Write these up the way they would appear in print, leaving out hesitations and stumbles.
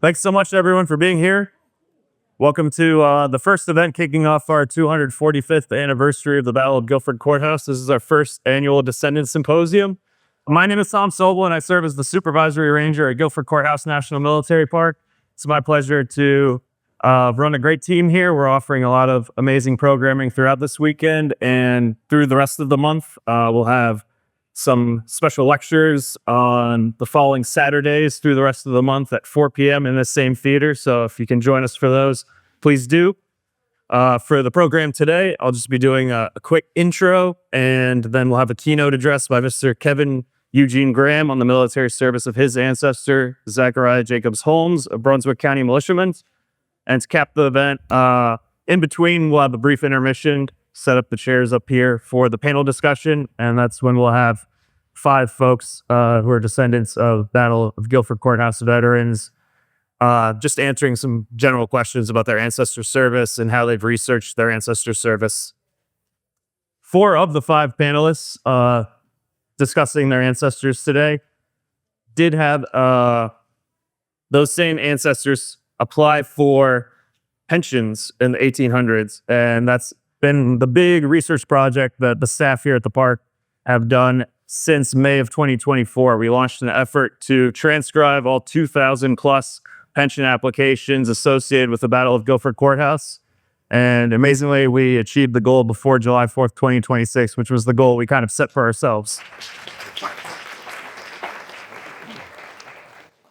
Thanks so much, everyone, for being here. Welcome to the first event kicking off our 245th anniversary of the Battle of Guilford Courthouse. This is our first annual Descendants Symposium. My name is Tom Sobel, and I serve as the Supervisory Ranger at Guilford Courthouse National Military Park. It's my pleasure to run a great team here. We're offering a lot of amazing programming throughout this weekend, and through the rest of the month, we'll have some special lectures on the following Saturdays through the rest of the month at 4 p.m. in the same theater. So if you can join us for those, please do. For the program today, I'll just be doing a quick intro, and then we'll have a keynote address by Mr. Kevin Eugene Graham on the military service of his ancestor, Zachariah Jacobs Holmes, a Brunswick County militiaman. And to cap the event, in between, we'll have a brief intermission, set up the chairs up here for the panel discussion, and that's when we'll have 5 folks who are descendants of Battle of Guilford Courthouse veterans, just answering some general questions about their ancestor service and how they've researched their ancestor service. 4 of the 5 panelists discussing their ancestors today did have those same ancestors apply for pensions in the 1800s, and that's been the big research project that the staff here at the park have done since May of 2024. We launched an effort to transcribe all 2,000 plus pension applications associated with the Battle of Guilford Courthouse. And amazingly, we achieved the goal before July 4th, 2026, which was the goal we kind of set for ourselves.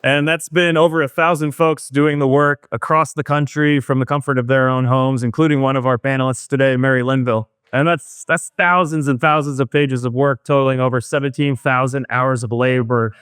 And that's been over 1,000 folks doing the work across the country from the comfort of their own homes, including one of our panelists today, Mary Linville. And that's thousands and thousands of pages of work, totaling over 17,000 hours of labor.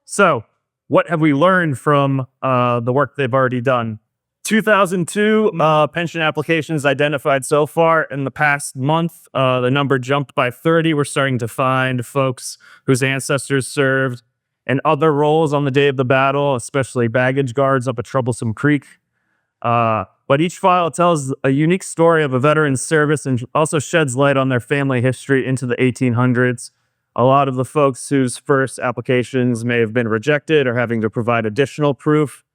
So what have we learned from the work they've already done? 2002 pension applications identified so far. In the past month, the number jumped by 30. We're starting to find folks whose ancestors served and other roles on the day of the battle, especially baggage guards up at Troublesome Creek. But each file tells a unique story of a veteran's service and also sheds light on their family history into the 1800s. A lot of the folks whose first applications may have been rejected are having to provide additional proof.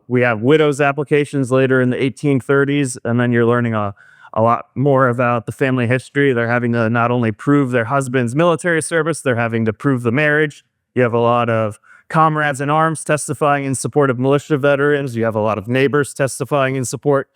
We have widows' applications later in the 1830s, and then you're learning a lot more about the family history. They're having to not only prove their husband's military service, they're having to prove the marriage. You have a lot of comrades in arms testifying in support of militia veterans. You have a lot of neighbors testifying in support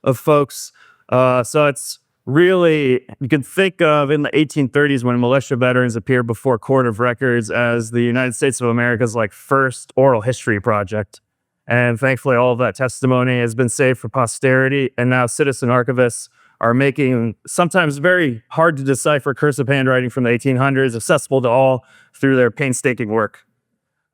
of folks. So it's really, you can think of in the 1830s when militia veterans appeared before court of records as the United States of America's first oral history project. And thankfully, all of that testimony has been saved for posterity. And now citizen archivists are making sometimes very hard to decipher cursive handwriting from the 1800s accessible to all through their painstaking work.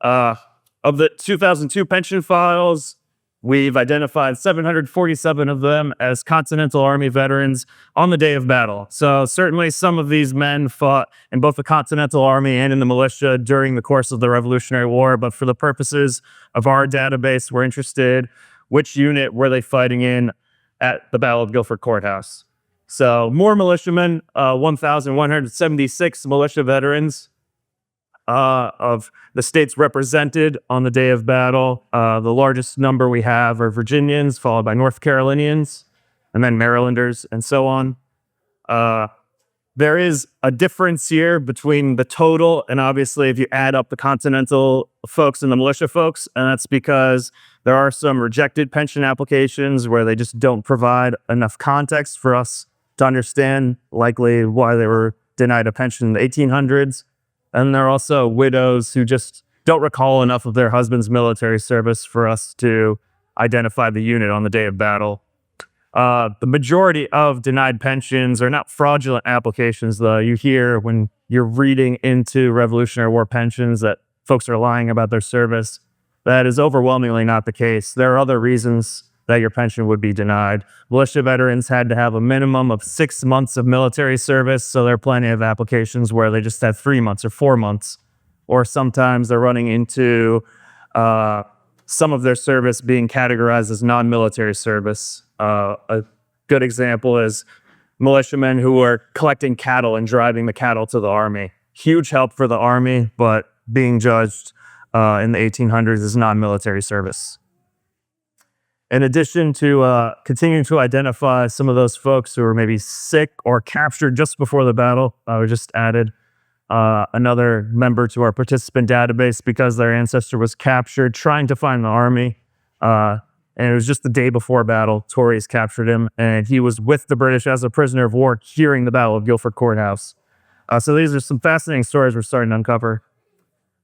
Of the 2002 pension files, we've identified 747 of them as Continental Army veterans on the day of battle. So certainly some of these men fought in both the Continental Army and in the militia during the course of the Revolutionary War. But for the purposes of our database, we're interested, which unit were they fighting in at the Battle of Guilford Courthouse? So more militiamen, 1,176 militia veterans of the states represented on the day of battle. The largest number we have are Virginians, followed by North Carolinians, and then Marylanders, and so on. There is a difference here between the total, and obviously if you add up the Continental folks and the militia folks, and that's because there are some rejected pension applications where they just don't provide enough context for us to understand likely why they were denied a pension in the 1800s. And there are also widows who just don't recall enough of their husband's military service for us to identify the unit on the day of battle. The majority of denied pensions are not fraudulent applications, though. You hear when you're reading into Revolutionary War pensions that folks are lying about their service. That is overwhelmingly not the case. There are other reasons that your pension would be denied. Militia veterans had to have a minimum of 6 months of military service, so there are plenty of applications where they just have 3 months or 4 months. Or sometimes they're running into some of their service being categorized as non-military service. A good example is militiamen who are collecting cattle and driving the cattle to the army. Huge help for the army, but being judged in the 1800s as non-military service. In addition to continuing to identify some of those folks who were maybe sick or captured just before the battle, we just added another member to our participant database because their ancestor was captured trying to find the army. And it was just the day before battle, Tories captured him, and he was with the British as a prisoner of war during the Battle of Guilford Courthouse. So these are some fascinating stories we're starting to uncover.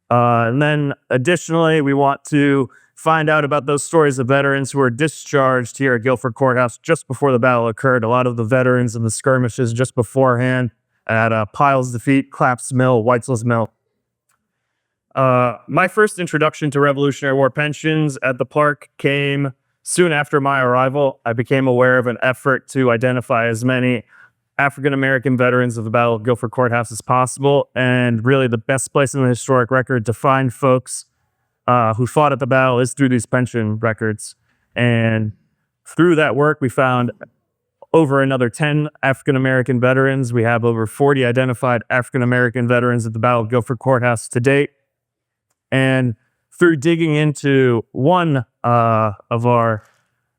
And then additionally, we want to find out about those stories of veterans who were discharged here at Guilford Courthouse just before the battle occurred. A lot of the veterans in the skirmishes just beforehand at Pyle's Defeat, Clapp's Mill, Weitzel's Mill. My first introduction to Revolutionary War pensions at the park came soon after my arrival. I became aware of an effort to identify as many African-American veterans of the Battle of Guilford Courthouse as possible, and really the best place in the historic record to find folks who fought at the battle is through these pension records. And through that work, we found over another 10 African-American veterans. We have over 40 identified African-American veterans at the Battle of Guilford Courthouse to date. And through digging into one of our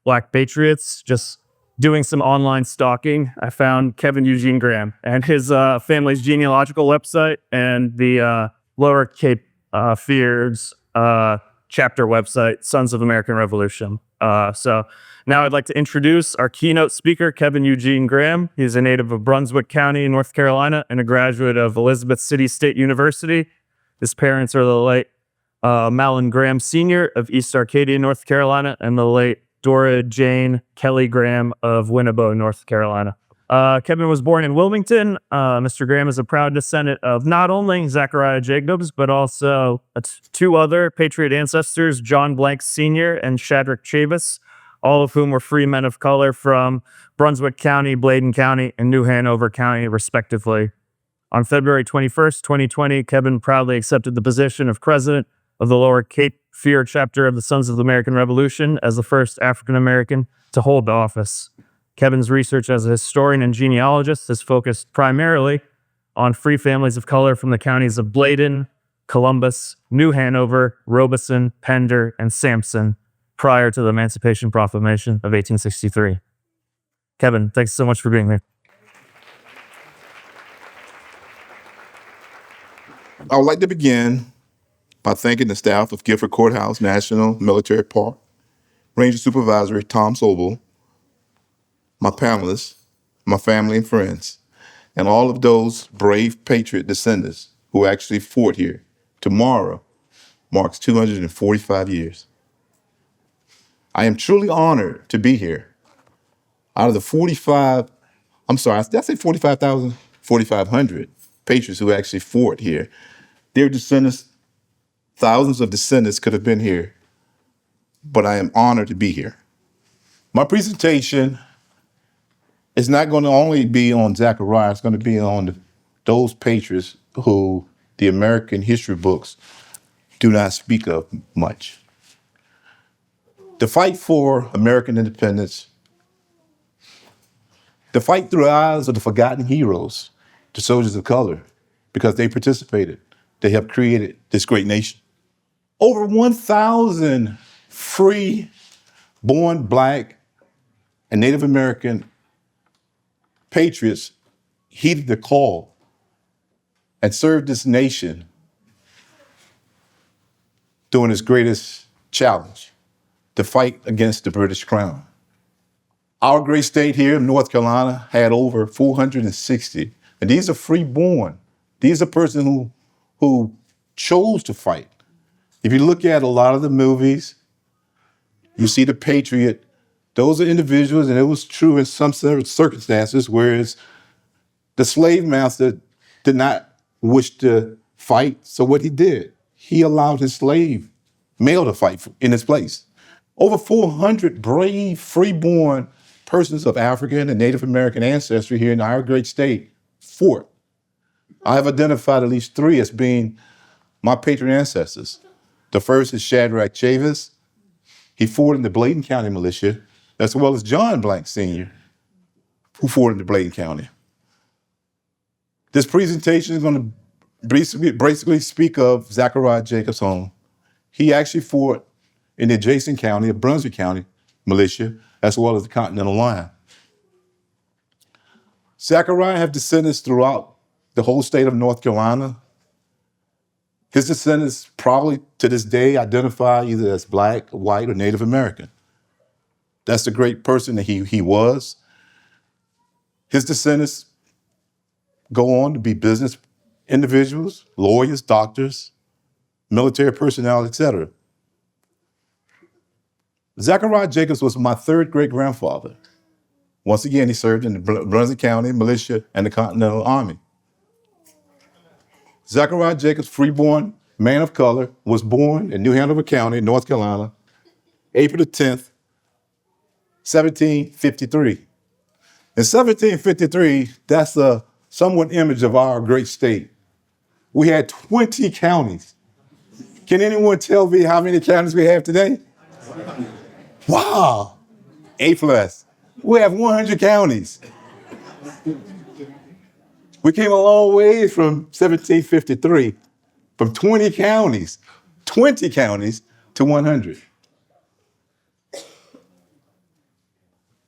Black patriots, just doing some online stalking, I found Kevin Eugene Graham and his family's genealogical website and the Lower Cape Fears chapter website, Sons of American Revolution. So now I'd like to introduce our keynote speaker, Kevin Eugene Graham. He's a native of Brunswick County, North Carolina, and a graduate of Elizabeth City State University. His parents are the late Malin Graham Sr. of East Arcadia, North Carolina, and the late Dora Jane Kelly Graham of Winnebago, North Carolina. Kevin was born in Wilmington. Mr. Graham is a proud descendant of not only Zachariah Jacobs, but also two other Patriot ancestors, John Blank Sr. and Shadrach Chavis, all of whom were free men of color from Brunswick County, Bladen County, and New Hanover County, respectively. On February 21st, 2020, Kevin proudly accepted the position of president of the Lower Cape Fear chapter of the Sons of the American Revolution as the first African-American to hold the office. Kevin's research as a historian and genealogist has focused primarily on free families of color from the counties of Bladen, Columbus, New Hanover, Robeson, Pender, and Sampson prior to the Emancipation Proclamation of 1863. Kevin, thanks so much for being here. I would like to begin by thanking the staff of Guilford Courthouse National Military Park, Ranger Supervisor Tom Sobel, my panelists, my family and friends, and all of those brave patriot descendants who actually fought here. Tomorrow marks 245 years. I am truly honored to be here. Out of the 4,500 patriots who actually fought here, their descendants, thousands of descendants could have been here, but I am honored to be here. My presentation is not going to only be on Zachariah, it's going to be on those patriots who the American history books do not speak of much. The fight for American independence, the fight through the eyes of the forgotten heroes, the soldiers of color, because they participated, they have created this great nation. Over 1,000 free, born Black and Native American patriots heeded the call and served this nation during its greatest challenge, the fight against the British Crown. Our great state here in North Carolina had over 460, and these are free-born. These are persons who chose to fight. If you look at a lot of the movies, you see the patriot. Those are individuals, and it was true in some circumstances, whereas the slave master did not wish to fight. So what he did, he allowed his slave male to fight in his place. Over 400 brave, free-born persons of African and Native American ancestry here in our great state fought. I have identified at least three as being my patriot ancestors. The first is Shadrach Chavis. He fought in the Bladen County militia, as well as John Blank Sr., who fought in the Bladen County. This presentation is going to basically speak of Zachariah Jacobs' home He actually fought in the adjacent county of Brunswick County militia, as well as the Continental Line. Zachariah have descendants throughout the whole state of North Carolina. His descendants probably to this day identify either as Black, white, or Native American. That's the great person that he was. His descendants go on to be business individuals, lawyers, doctors, military personnel, etc. Zachariah Jacobs was my third great-grandfather. Once again, he served in the Brunswick County militia and the Continental Army. Zachariah Jacobs, freeborn man of color, was born in New Hanover County, North Carolina, April the 10th, 1753. In 1753, that's a somewhat image of our great state. We had 20 counties. Can anyone tell me how many counties we have today? Wow, A+. We have 100 counties. We came a long way from 1753, from 20 counties to 100.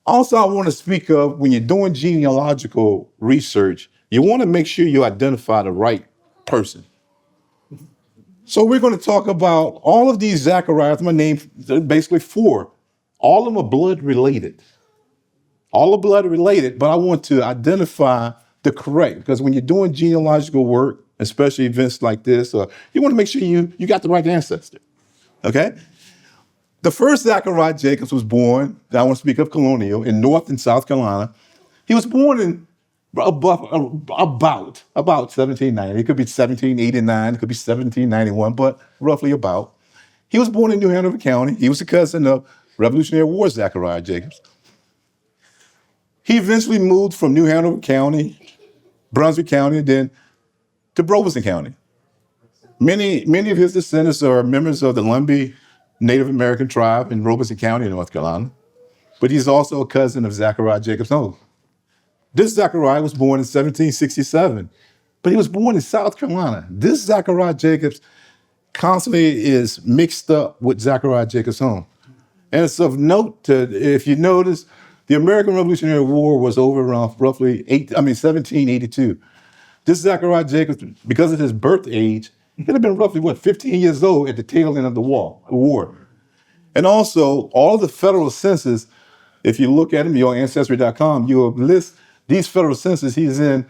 Also, I want to speak of when you're doing genealogical research, you want to make sure you identify the right person. So we're going to talk about all of these Zacharias. I'm going to name basically 4. All of them are blood related. All are blood related, but I want to identify the correct, because when you're doing genealogical work, especially events like this, you want to make sure you got the right ancestor, okay? The first Zachariah Jacobs was born, I want to speak of colonial, in North and South Carolina. He was born in about 1790. It could be 1789, it could be 1791, but roughly about. He was born in New Hanover County. He was a cousin of Revolutionary War Zachariah Jacobs. He eventually moved from New Hanover County, Brunswick County, then to Robeson County. Many of his descendants are members of the Lumbee Native American tribe in Robeson County, North Carolina, but he's also a cousin of Zachariah Jacobs home. This Zachariah was born in 1767, but he was born in South Carolina. This Zachariah Jacobs constantly is mixed up with Zachariah Jacobs home. And it's of note, if you notice, the American Revolutionary War was over around roughly 1782. This Zachariah Jacobs, because of his birth age, he'd have been roughly, 15 years old at the tail end of the war. And also, all the federal census, if you look at him, you're on Ancestry.com, you'll list these federal census. He's in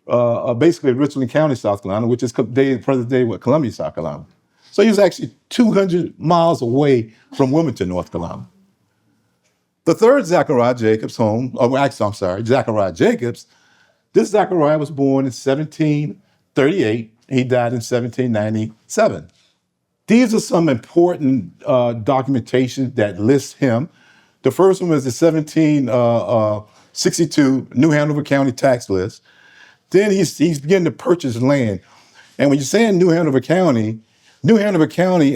basically Richland County, South Carolina, which is present day, Columbia, South Carolina. So he was actually 200 miles away from Wilmington, North Carolina. The third Zachariah Jacobs Zachariah Jacobs. This Zachariah was born in 1738. He died in 1797. These are some important documentation that lists him. The first one was the 1762 New Hanover County tax list. Then he's beginning to purchase land. And when you're saying New Hanover County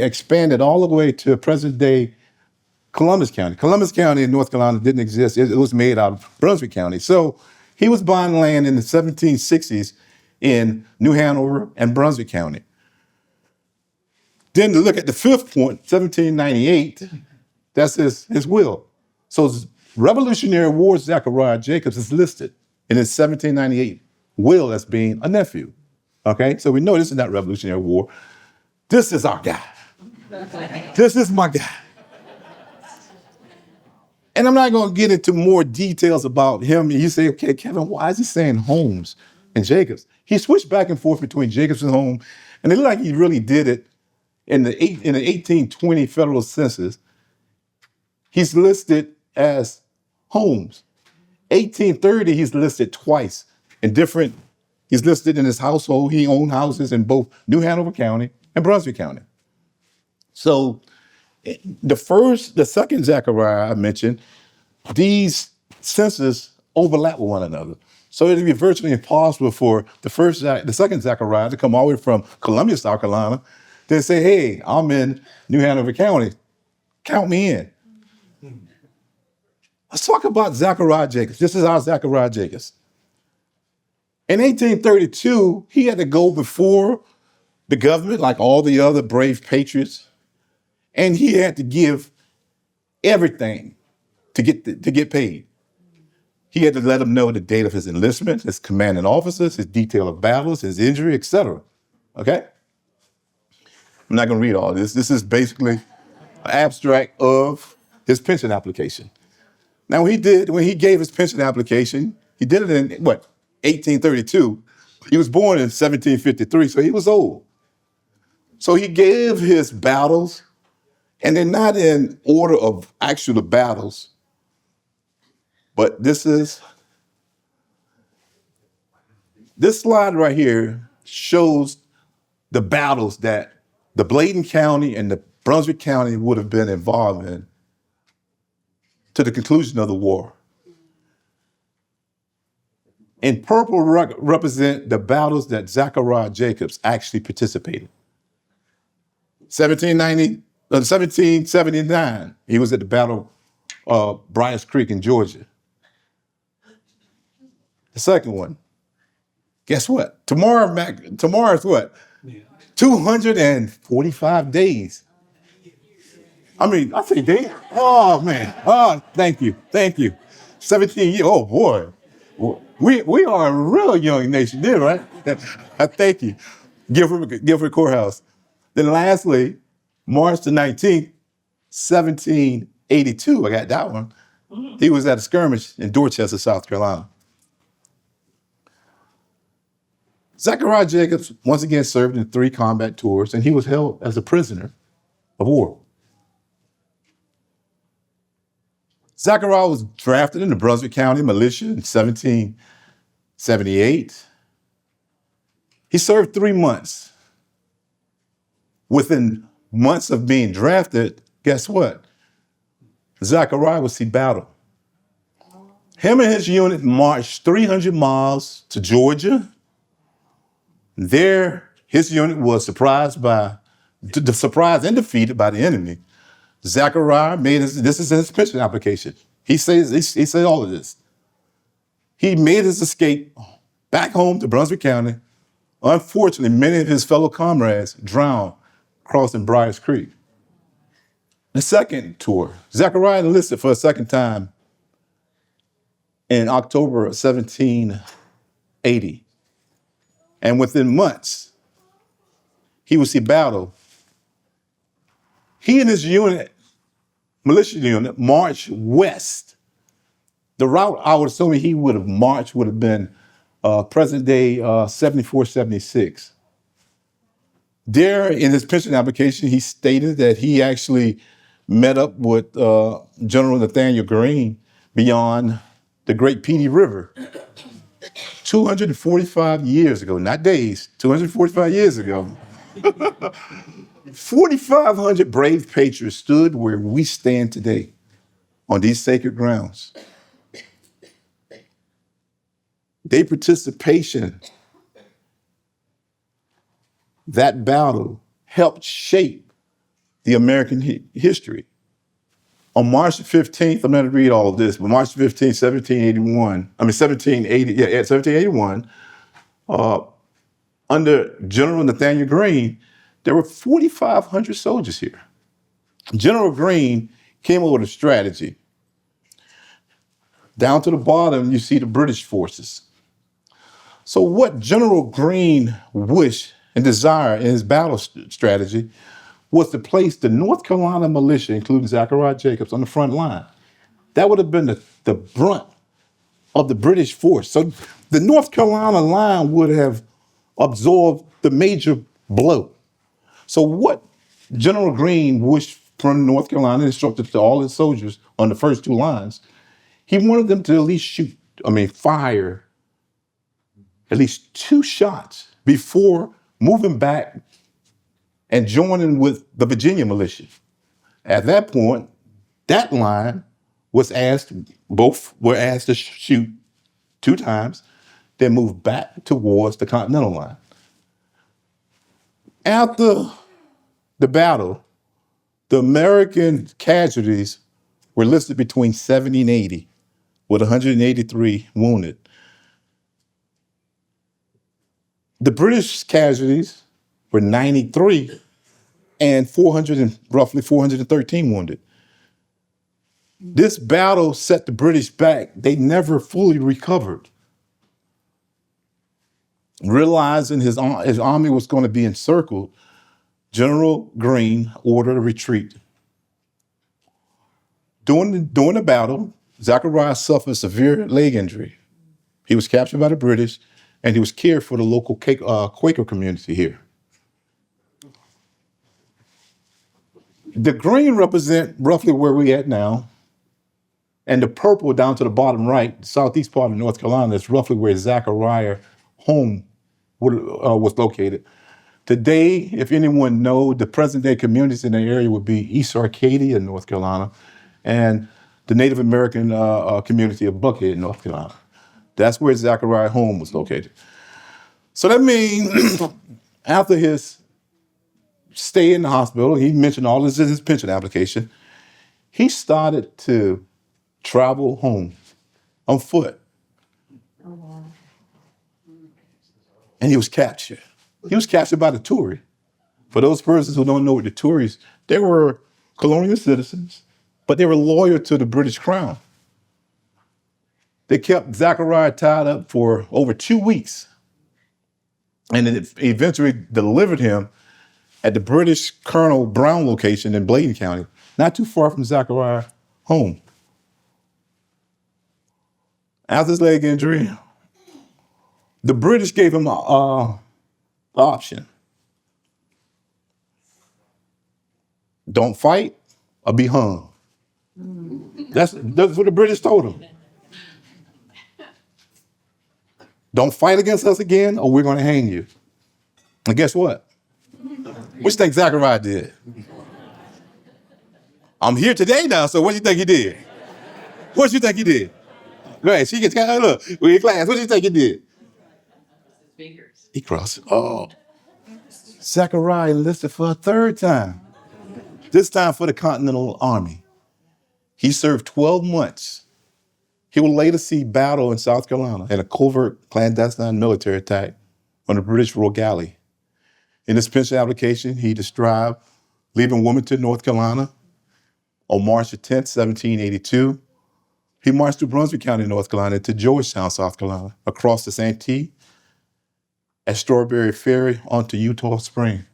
expanded all the way to present day Columbus County. Columbus County in North Carolina didn't exist. It was made out of Brunswick County. So he was buying land in the 1760s in New Hanover and Brunswick County. Then to look at the fifth point, 1798, that's his will. So Revolutionary War Zachariah Jacobs is listed in his 1798 will as being a nephew. Okay, so we know this is not Revolutionary War. This is our guy. This is my guy. And I'm not going to get into more details about him. You say, okay, Kevin, why is he saying Holmes and Jacobs? He switched back and forth between Jacobs and Holmes, and it looked like he really did it in the 1820 federal census. He's listed as Holmes. 1830, he's listed twice in different. He's listed in his household. He owned houses in both New Hanover County and Brunswick County. So the second Zachariah I mentioned, these censuses overlap with one another. So it'd be virtually impossible for the second Zachariah to come all the way from Columbia, South Carolina, then say, hey, I'm in New Hanover County. Count me in. Let's talk about Zachariah Jacobs. This is our Zachariah Jacobs. In 1832, he had to go before the government, like all the other brave patriots And he had to give everything to get paid. He had to let them know the date of his enlistment, his commanding officers, his detail of battles, his injury, etc. Okay? I'm not going to read all this. This is basically an abstract of his pension application. Now, when he gave his pension application, he did it in, 1832. He was born in 1753, so he was old. So he gave his battles, and they're not in order of actual battles, but this slide right here shows the battles that the Bladen County and the Brunswick County would have been involved in to the conclusion of the war. In purple represent the battles that Zachariah Jacobs actually participated. 1779, he was at the Battle of Bryars Creek in Georgia. The second one, guess what? Tomorrow's what? 245 days. I say days. Oh man. Oh, thank you. 17 years. Oh boy. We are a real young nation there, right? I thank you. Guilford Courthouse. Then lastly, March the 19th, 1782. I got that one. He was at a skirmish in Dorchester, South Carolina. Zachariah Jacobs once again served in 3 combat tours, and he was held as a prisoner of war. Zachariah was drafted in the Brunswick County Militia in 1778. He served 3 months. Within months of being drafted, guess what? Zachariah would see battle. Him and his unit marched 300 miles to Georgia. There, his unit was surprised and defeated by the enemy. Zachariah this is in his pension application. He says all of this. He made his escape back home to Brunswick County. Unfortunately, many of his fellow comrades drowned crossing Bryars Creek. The second tour, Zachariah enlisted for a second time in October of 1780. And within months, he would see battle. He and his militia unit, marched west. The route I would assume he would have marched would have been present day 74, 76. There in his pension application, he stated that he actually met up with General Nathaniel Greene beyond the Great Petey River. 245 years ago, not days, 245 years ago. 4,500 brave patriots stood where we stand today on these sacred grounds. Their participation, that battle, helped shape the American history. On March 15th, I'm not going to read all of this, but March 15th, 1781, under General Nathaniel Greene, there were 4,500 soldiers here. General Greene came up with a strategy. Down to the bottom, you see the British forces. So what General Greene wished and desired in his battle strategy was to place the North Carolina militia, including Zachariah Jacobs, on the front line. That would have been the brunt of the British force. So the North Carolina line would have absorbed the major blow. So what General Greene wished from North Carolina, instructed to all his soldiers on the first 2 lines, he wanted them to at least fire at least 2 shots before moving back and joining with the Virginia militia. At that point, that line both were asked to shoot 2 times, then move back towards the Continental line. After the battle, the American casualties were listed between 70 and 80, with 183 wounded. The British casualties were 93, and roughly 413 wounded. This battle set the British back. They never fully recovered. Realizing his army was going to be encircled, General Greene ordered a retreat. During the battle, Zachariah suffered a severe leg injury. He was captured by the British, and he was cared for the local Quaker community here. The green represent roughly where we're at now, and the purple down to the bottom right, the southeast part of North Carolina, is roughly where Zachariah's home was located. Today, if anyone knows, the present-day communities in the area would be East Arcadia, North Carolina, and the Native American community of Buckhead, North Carolina. That's where Zachariah's home was located. So that means after his stay in the hospital, he mentioned all this in his pension application, he started to travel home on foot. And he was captured. He was captured by the Tories. For those persons who don't know what the Tories, they were colonial citizens, but they were loyal to the British Crown. They kept Zachariah tied up for over 2 weeks, and it eventually delivered him at the British Colonel Brown location in Bladen County, not too far from Zachariah's home. After his leg injury, the British gave him an option. Don't fight or be hung. That's what the British told him. Don't fight against us again or we're going to hang you. And guess what? What you think Zachariah did? I'm here today now, so what do you think he did? What do you think he did? Go ahead, she gets look, we're in class. What do you think he did? He crossed. Oh. Zachariah enlisted for a third time. This time for the Continental Army. He served 12 months. He would later see battle in South Carolina in a covert clandestine military attack on the British Royal Galley. In his pension application, he described leaving Wilmington, North Carolina on March 10, 1782. He marched through Brunswick County, North Carolina, to Georgetown, South Carolina, across the Santee, at Strawberry Ferry onto Eutaw Spring.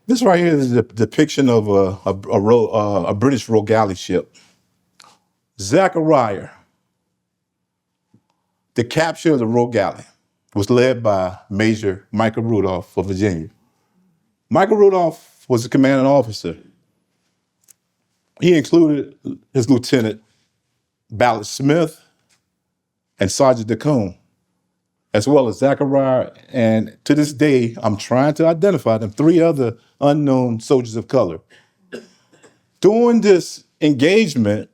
This right here is a depiction of a British Royal Galley ship. Zachariah, the capture of the Royal Galley, was led by Major Michael Rudolph of Virginia. Michael Rudolph was the commanding officer. He included his lieutenant, Ballard Smith, and Sergeant DeCombe, as well as Zachariah, and to this day, I'm trying to identify them, 3 other unknown soldiers of color. During this engagement,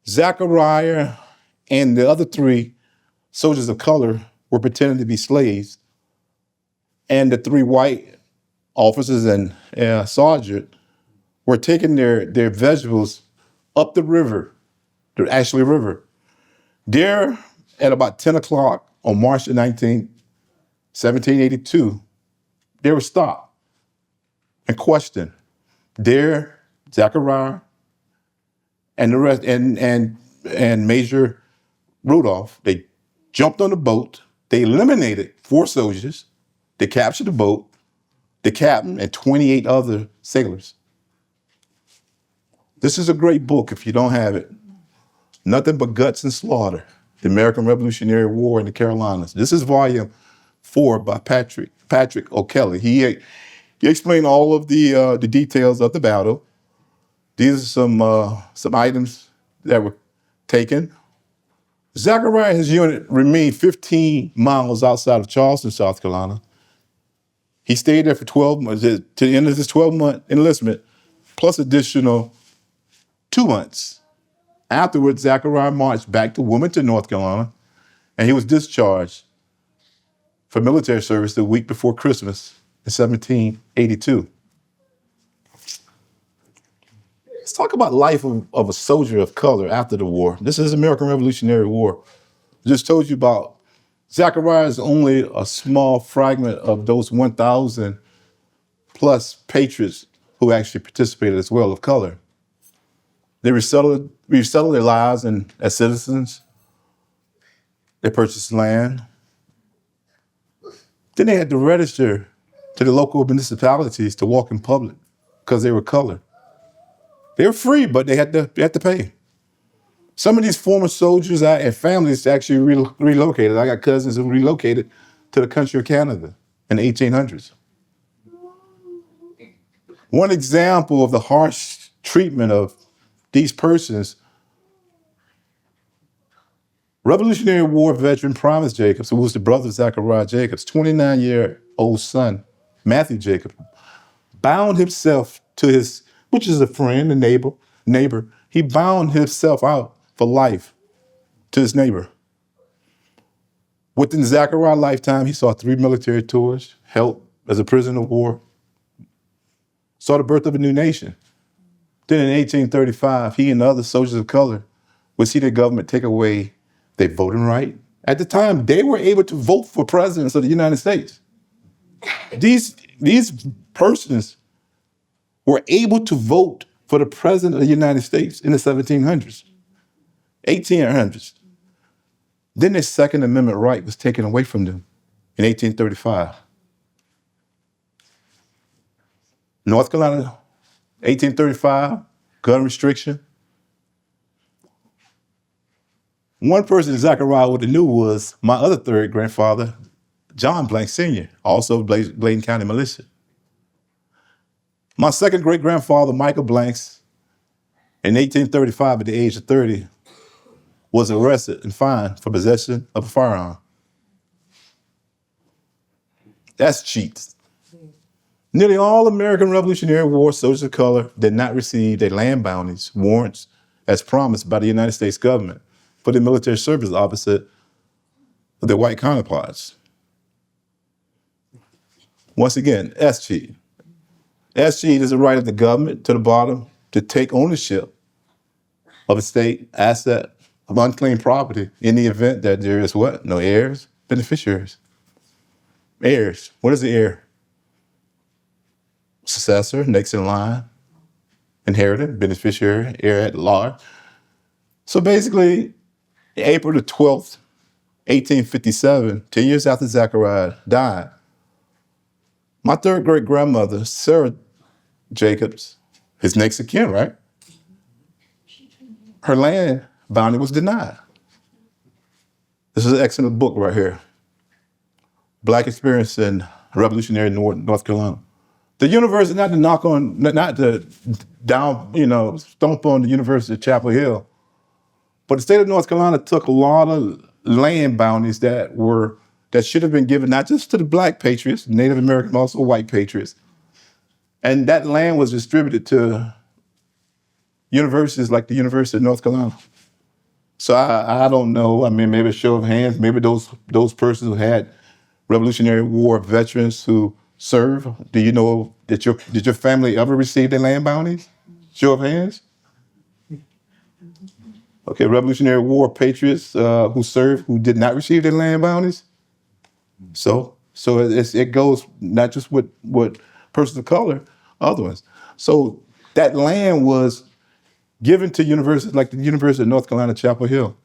Zachariah and the other 3 soldiers of color were pretending to be slaves, and the 3 white officers and sergeant were taking their vegetables up the river, the Ashley River. There, at about 10 o'clock on March 19, 1782, they were stopped and questioned. There, Zachariah and the rest, and Major Rudolph, they jumped on the boat. They eliminated 4 soldiers. They captured the boat, the captain, and 28 other sailors. This is a great book if you don't have it. Nothing But Guts and Slaughter, The American Revolutionary War in the Carolinas. This is volume 4 by Patrick O'Kelly. He explained all of the details of the battle. These are some items that were taken. Zachariah and his unit remained 15 miles outside of Charleston, South Carolina. He stayed there for 12 months, to the end of his 12-month enlistment, plus additional 2 months. Afterwards, Zachariah marched back to Wilmington, North Carolina, and he was discharged for military service the week before Christmas in 1782. Let's talk about life of a soldier of color after the war. This is the American Revolutionary War. I just told you about Zachariah is only a small fragment of those 1,000 plus patriots who actually participated as well of color. They resettled their lives as citizens. They purchased land. Then they had to register to the local municipalities to walk in public because they were colored. They were free, but they had to pay. Some of these former soldiers and families actually relocated. I got cousins who relocated to the country of Canada in the 1800s. One example of the harsh treatment of these persons, Revolutionary War veteran Promise Jacobs, who was the brother of Zachariah Jacobs, 29-year-old son, Matthew Jacobs, bound himself to his, which is a friend, a neighbor. He bound himself out for life to his neighbor. Within Zachariah's lifetime, he saw 3 military tours, helped as a prisoner of war, saw the birth of a new nation. Then in 1835, he and other soldiers of color would see the government take away their voting right. At the time, they were able to vote for presidents of the United States. These persons were able to vote for the president of the United States in the 1700s, 1800s. Then their Second Amendment right was taken away from them in 1835. North Carolina, 1835, gun restriction. One person Zachariah would have knew was my other third grandfather, John Blanks Sr., also Bladen County Militia. My second great grandfather, Michael Blanks, in 1835 at the age of 30, was arrested and fined for possession of a firearm. That's cheats. Nearly all American Revolutionary War soldiers of color did not receive their land bounties, warrants, as promised by the United States government for the military service opposite of their white counterparts. Once again, S-cheat. S-cheat is the right of the government to the bottom to take ownership of a state asset of unclaimed property in the event that there is what? No heirs, beneficiaries. Heirs. What is the heir? Successor, next in line, inheritant, beneficiary, heir at large. So basically, April the 12th, 1857, 10 years after Zachariah died, my third great grandmother, Sarah Jacobs, his next of kin, right? Her land bounty was denied. This is an excellent book right here. Black Experience in Revolutionary North Carolina. The university, not to stomp on the University of Chapel Hill, but the state of North Carolina took a lot of land bounties that should have been given not just to the Black patriots, Native American, but also white patriots. And that land was distributed to universities like the University of North Carolina. So I don't know. I mean, maybe a show of hands, maybe those persons who had Revolutionary War veterans who served. Do you know did your family ever receive their land bounties? Show of hands. Okay, Revolutionary War patriots who served, who did not receive their land bounties. So it goes not just with persons of color, other ones. So that land was given to universities like the University of North Carolina, Chapel Hill.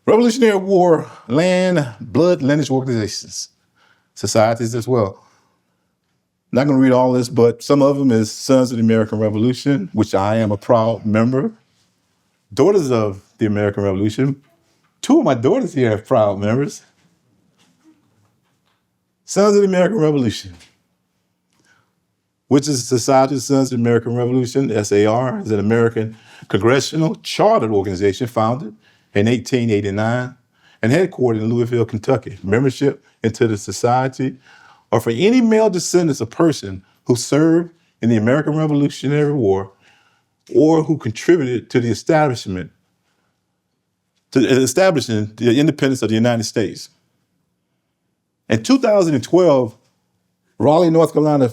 Revolutionary War land, blood lineage organizations, societies as well. Not going to read all this, but some of them is Sons of the American Revolution, which I am a proud member. Daughters of the American Revolution. 2 of my daughters here are proud members. Sons of the American Revolution, which is the Society of Sons of the American Revolution, SAR, is an American congressional chartered organization founded in 1889 and headquartered in Louisville, Kentucky. Membership into the society are for any male descendants of person who served in the American Revolutionary War or who contributed to establishing the independence of the United States. In 2012, Raleigh, North Carolina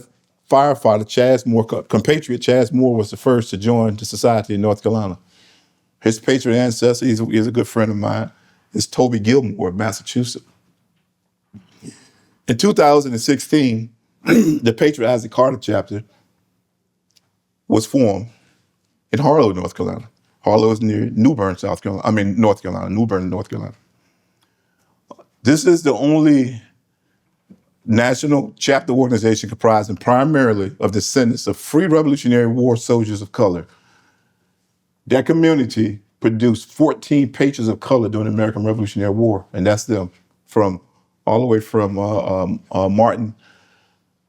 firefighter compatriot Chaz Moore was the first to join the Society in North Carolina. His patriot ancestor, he's a good friend of mine. is Toby Gilmore of Massachusetts. In 2016, the Patriot Isaac Carter chapter was formed in Harlow, North Carolina. Harlow is near North Carolina, North Carolina. This is the only national chapter organization comprising primarily of descendants of free Revolutionary War soldiers of color. That community produced 14 pages of color during the American Revolutionary War, and that's them all the way from Martin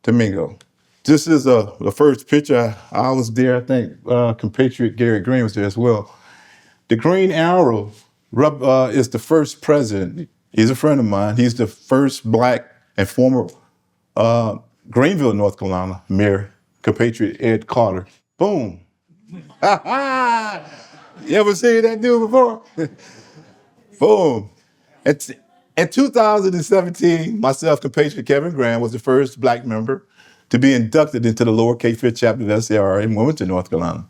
to Mingo. This is the first picture. I was there, I think compatriot Gary Green was there as well. The green arrow is the first president. He's a friend of mine. He's the first Black and former Greenville, North Carolina mayor, compatriot Ed Carter. Boom. You ever seen that dude before? Boom. In 2017, myself, compatriot Kevin Graham, was the first Black member to be inducted into the Lower K-5 chapter of SAR in Wilmington, North Carolina.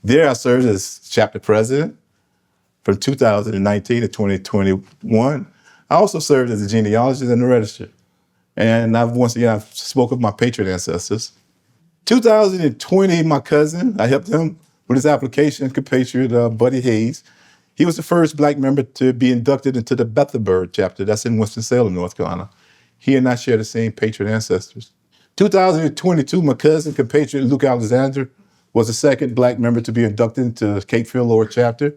There I served as chapter president from 2019 to 2021. I also served as a genealogist and a registrar. And I've spoke of my patriot ancestors. 2020, my cousin, I helped him with his application, compatriot Buddy Hayes. He was the first Black member to be inducted into the Bethelburg chapter. That's in Winston-Salem, North Carolina. He and I share the same patriot ancestors. 2022, my cousin, compatriot Luke Alexander, was the second Black member to be inducted into the Cape Fear Lower chapter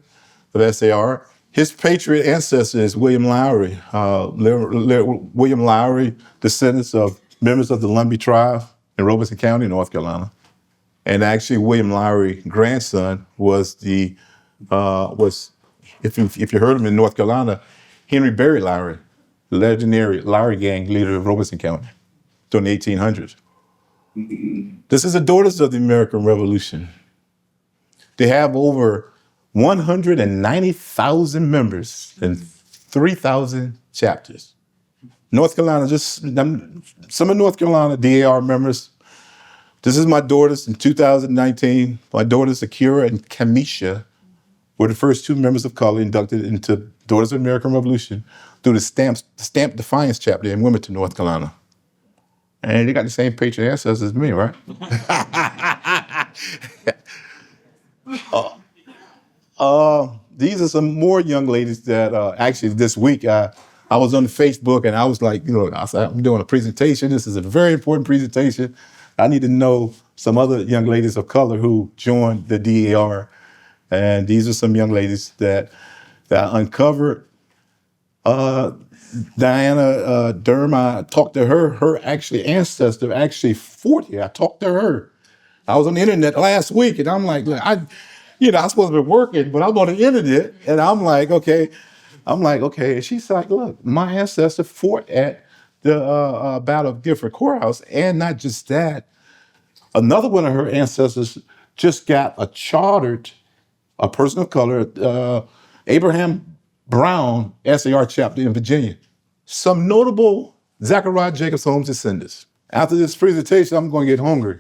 of SAR. His patriot ancestor is William Lowry. William Lowry, descendants of members of the Lumbee tribe in Robeson County, North Carolina. And actually, William Lowry, grandson, was if you heard him in North Carolina, Henry Berry Lowry, the legendary Lowry gang leader of Robeson County during the 1800s. This is the Daughters of the American Revolution. They have over 190,000 members and 3,000 chapters. North Carolina, some of North Carolina DAR members. This is my daughters in 2019. My daughters, Akira and Kamisha, were the first two members of color inducted into Daughters of the American Revolution through the Stamp Defiance chapter in Wilmington, North Carolina. And they got the same patriot ancestors as me, right? These are some more young ladies that actually this week I was on Facebook and I was like, I'm doing a presentation. This is a very important presentation. I need to know some other young ladies of color who joined the DAR. And these are some young ladies that I uncovered. Diana Durham, I talked to her actually ancestor actually fought here. I talked to her. I was on the internet last week and I'm like, look, I'm supposed to be working, but I'm on the internet and I'm like, okay. And she's like, look, my ancestor fought at the Battle of Guilford Courthouse. And not just that, another one of her ancestors just got a person of color, Abraham Brown SAR chapter in Virginia. Some notable Zachariah Jacobs Holmes descendants. After this presentation, I'm going to get hungry.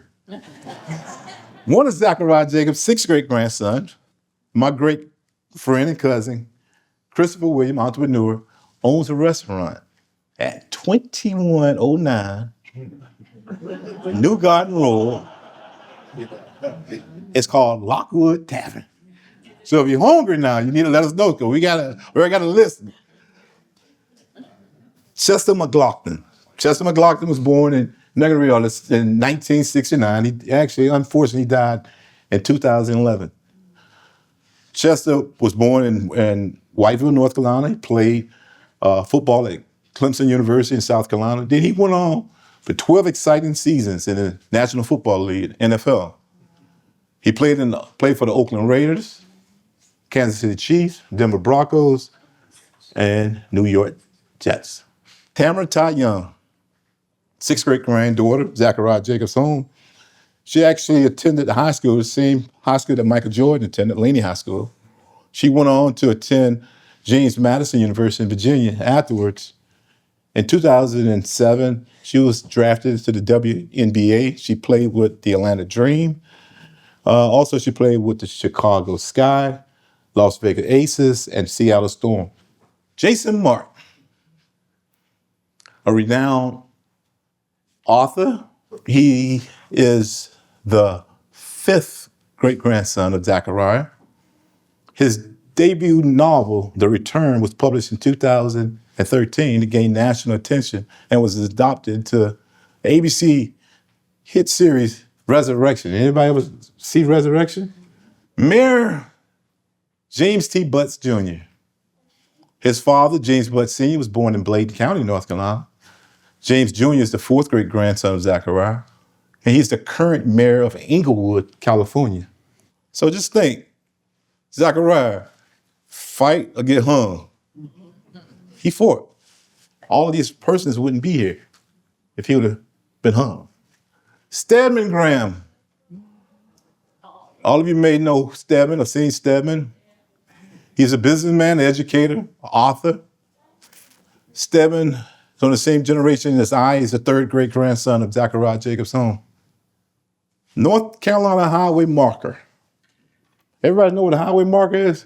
One is Zachariah Jacobs' sixth great grandson, my great friend and cousin, Christopher William, entrepreneur, owns a restaurant at 2109 New Garden Road. It's called Lockwood Tavern. So if you're hungry now, you need to let us know because we got a list. Chester McLaughlin. Chester McLaughlin was born in Nugget in 1969. He actually, unfortunately, died in 2011. Chester was born in Whiteville, North Carolina. He played football at Clemson University in South Carolina. Then he went on for 12 exciting seasons in the National Football League, NFL. He played for the Oakland Raiders, Kansas City Chiefs, Denver Broncos, and New York Jets. Tamara Todd Young, sixth great granddaughter, Zachariah Jacobs Holmes. She actually attended high school, the same high school that Michael Jordan attended, Laney High School. She went on to attend James Madison University in Virginia afterwards. In 2007, she was drafted to the WNBA. She played with the Atlanta Dream. Also, she played with the Chicago Sky, Las Vegas Aces, and Seattle Storm. Jason Mark, a renowned author. He is the fifth great-grandson of Zachariah. His debut novel, The Return, was published in 2013 to gain national attention and was adopted into the ABC hit series Resurrection. Anybody ever see Resurrection? Mayor James T. Butts Jr. His father, James Butts Sr., was born in Bladen County, North Carolina. James Jr. is the fourth great-grandson of Zachariah, and he's the current mayor of Inglewood, California. So just think, Zachariah, fight or get hung. He fought. All of these persons wouldn't be here if he would have been hung. Stedman Graham. All of you may know Stedman or seen Stedman. He's a businessman, educator, author. Stedman is on the same generation as I. He's the third great-grandson of Zachariah Jacobs Home. North Carolina highway marker. Everybody know what a highway marker is?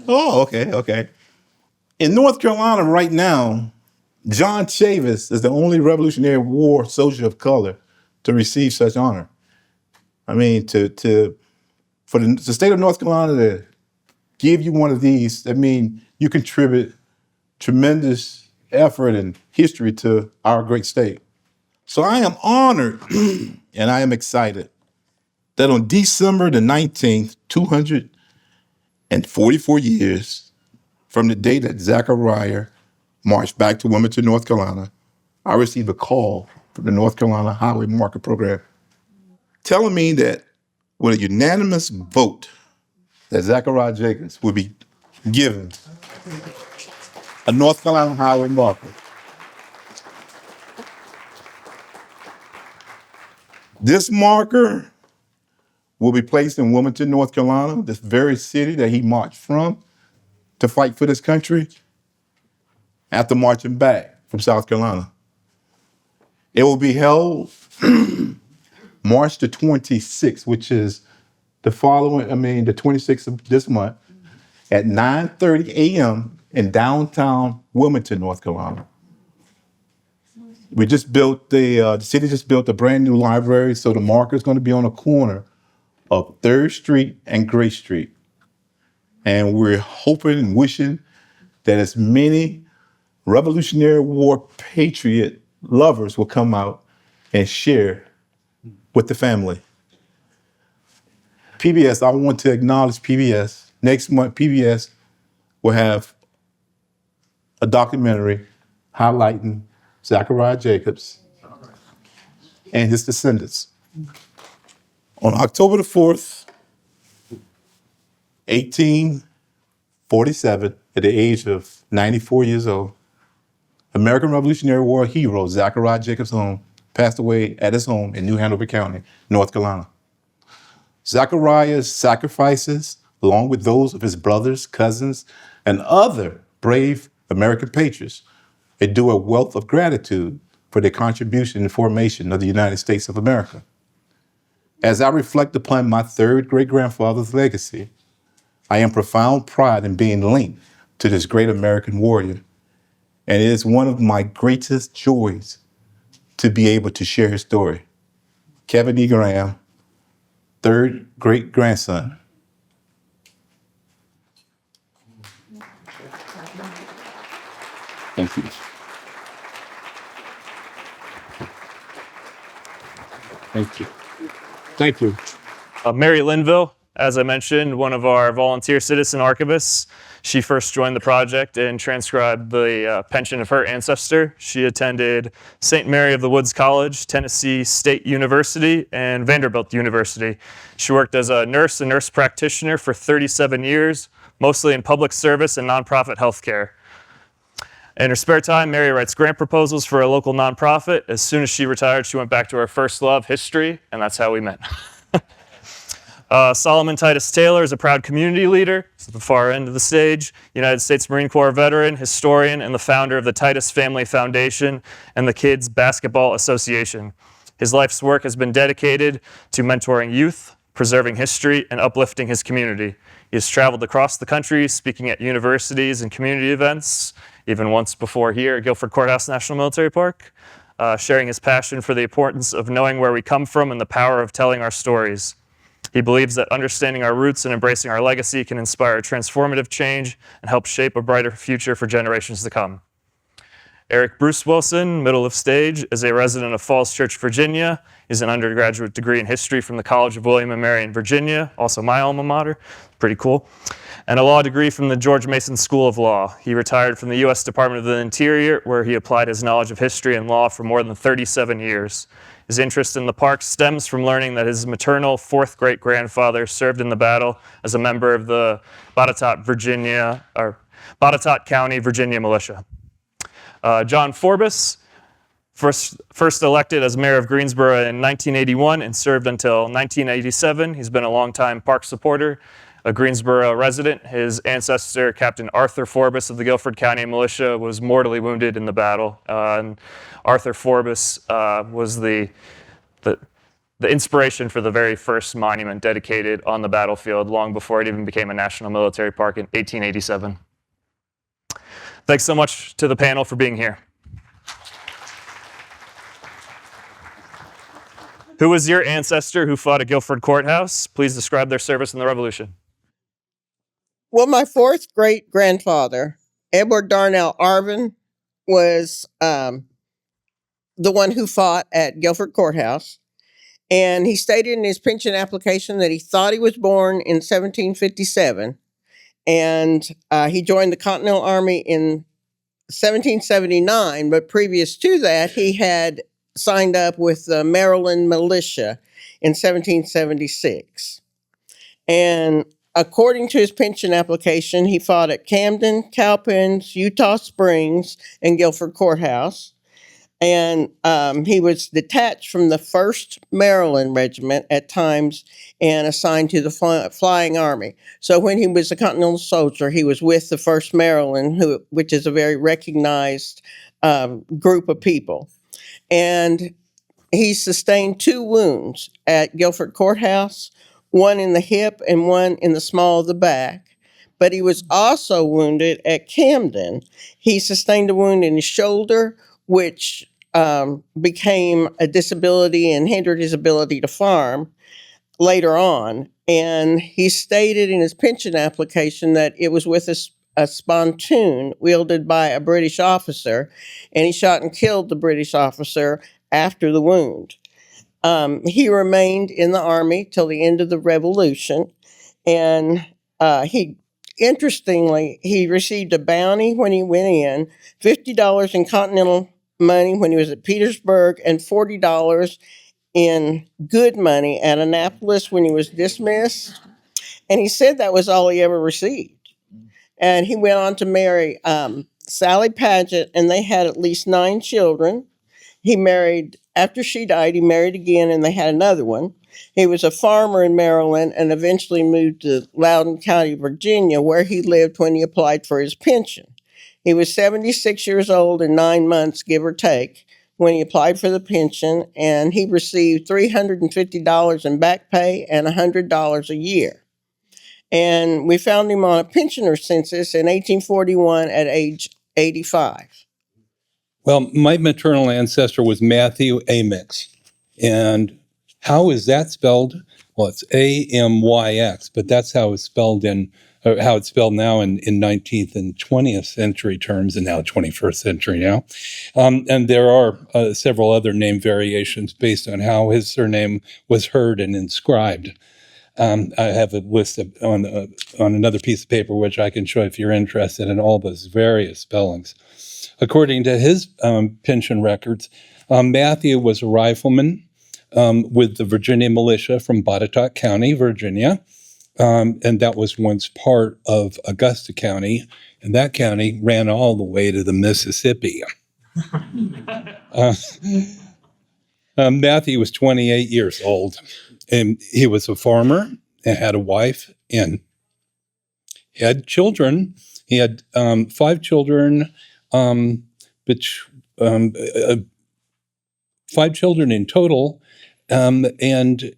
Oh, okay. In North Carolina right now, John Chavis is the only Revolutionary War soldier of color to receive such honor. I mean, for the state of North Carolina to give you one of these, I mean, you contribute tremendous effort and history to our great state. So I am honored and I am excited that on December the 19th, 244 years from the day that Zachariah marched back to Wilmington, North Carolina, I received a call from the North Carolina Highway Marker Program telling me that with a unanimous vote that Zachariah Jacobs would be given a North Carolina Highway Marker. This marker will be placed in Wilmington, North Carolina, this very city that he marched from to fight for this country after marching back from South Carolina. It will be held March the 26th, which is the 26th of this month at 9:30 a.m. in downtown Wilmington, North Carolina. The city just built a brand new library, so the marker is going to be on the corner of 3rd Street and Gray Street. And we're hoping and wishing that as many Revolutionary War patriot lovers will come out and share with the family. PBS, I want to acknowledge PBS. Next month, PBS will have a documentary highlighting Zachariah Jacobs and his descendants. On October the 4th, 1847, at the age of 94 years old, American Revolutionary War hero Zachariah Jacobs Home passed away at his home in New Hanover County, North Carolina. Zachariah's sacrifices, along with those of his brothers, cousins, and other brave American patriots, endure a wealth of gratitude for their contribution in the formation of the United States of America. As I reflect upon my third great-grandfather's legacy, I am profound pride in being linked to this great American warrior, and it is one of my greatest joys to be able to share his story. Kevin E. Graham, third great-grandson. Thank you. Thank you. Thank you. Mary Linville, as I mentioned, one of our volunteer citizen archivists. She first joined the project and transcribed the pension of her ancestor. She attended St. Mary of the Woods College, Tennessee State University, and Vanderbilt University. She worked as a nurse and nurse practitioner for 37 years, mostly in public service and nonprofit healthcare. In her spare time, Mary writes grant proposals for a local nonprofit. As soon as she retired, she went back to her first love, history, and that's how we met. Solomon Titus Taylor is a proud community leader. He's at the far end of the stage. United States Marine Corps veteran, historian, and the founder of the Titus Family Foundation and the Kids Basketball Association. His life's work has been dedicated to mentoring youth, preserving history, and uplifting his community. He has traveled across the country, speaking at universities and community events, even once before here at Guilford Courthouse National Military Park, sharing his passion for the importance of knowing where we come from and the power of telling our stories. He believes that understanding our roots and embracing our legacy can inspire transformative change and help shape a brighter future for generations to come. Eric Bruce Wilson, middle of stage, is a resident of Falls Church, Virginia. He's an undergraduate degree in history from the College of William and Mary in Virginia, also my alma mater, pretty cool, and a law degree from the George Mason School of Law. He retired from the U.S. Department of the Interior, where he applied his knowledge of history and law for more than 37 years. His interest in the park stems from learning that his maternal fourth great-grandfather served in the battle as a member of the Botetourt County, Virginia militia. John Forbes, first elected as mayor of Greensboro in 1981 and served until 1987. He's been a longtime park supporter, a Greensboro resident. His ancestor, Captain Arthur Forbes of the Guilford County Militia, was mortally wounded in the battle. And Arthur Forbes was the inspiration for the very first monument dedicated on the battlefield long before it even became a national military park in 1887. Thanks so much to the panel for being here. Who was your ancestor who fought at Guilford Courthouse? Please describe their service in the Revolution. Well, my fourth great-grandfather, Edward Darnell Arvin, was the one who fought at Guilford Courthouse. And he stated in his pension application that he thought he was born in 1757. And he joined the Continental Army in 1779. But previous to that, he had signed up with the Maryland militia in 1776. And according to his pension application, he fought at Camden, Cowpens, Utah Springs, and Guilford Courthouse. And he was detached from the 1st Maryland Regiment at times and assigned to the Flying Army. So when he was a Continental soldier, he was with the 1st Maryland, which is a very recognized group of people. And he sustained 2 wounds at Guilford Courthouse, one in the hip and one in the small of the back. But he was also wounded at Camden. He sustained a wound in his shoulder, which became a disability and hindered his ability to farm later on. And he stated in his pension application that it was with a spontoon wielded by a British officer, and he shot and killed the British officer after the wound. He remained in the Army till the end of the Revolution, and interestingly, he received a bounty when he went in, $50 in Continental money when he was at Petersburg, and $40 in good money at Annapolis when he was dismissed. And he said that was all he ever received. And he went on to marry Sally Paget, and they had at least 9 children. He married, after she died, he married again, and they had another one. He was a farmer in Maryland and eventually moved to Loudoun County, Virginia, where he lived when he applied for his pension. He was 76 years old and 9 months, give or take, when he applied for the pension, and he received $350 in back pay and $100 a year. And we found him on a pensioner census in 1841 at age 85. Well, my maternal ancestor was Matthew Amyx. And how is that spelled? Well, it's Amyx, but that's how it's spelled how it's spelled now in 19th and 20th century terms, and now 21st century now. And there are several other name variations based on how his surname was heard and inscribed. I have a list on another piece of paper, which I can show if you're interested in all those various spellings. According to his pension records, Matthew was a rifleman with the Virginia militia from Botetourt County, Virginia. And that was once part of Augusta County, and that county ran all the way to the Mississippi. Matthew was 28 years old, and he was a farmer and had a wife, and he had children. He had 5 children, 5 children in total, and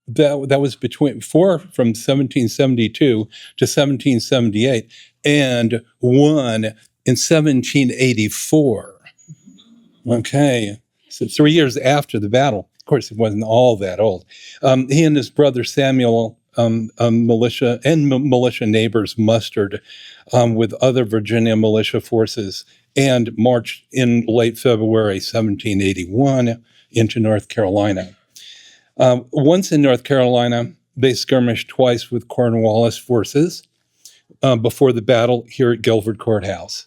that was from 1772 to 1778, and one in 1784. Okay, so 3 years after the battle. Of course, it wasn't all that old. He and his brother Samuel, militia neighbors mustered with other Virginia militia forces and marched in late February 1781 into North Carolina. Once in North Carolina, they skirmished twice with Cornwallis forces before the battle here at Guilford Courthouse.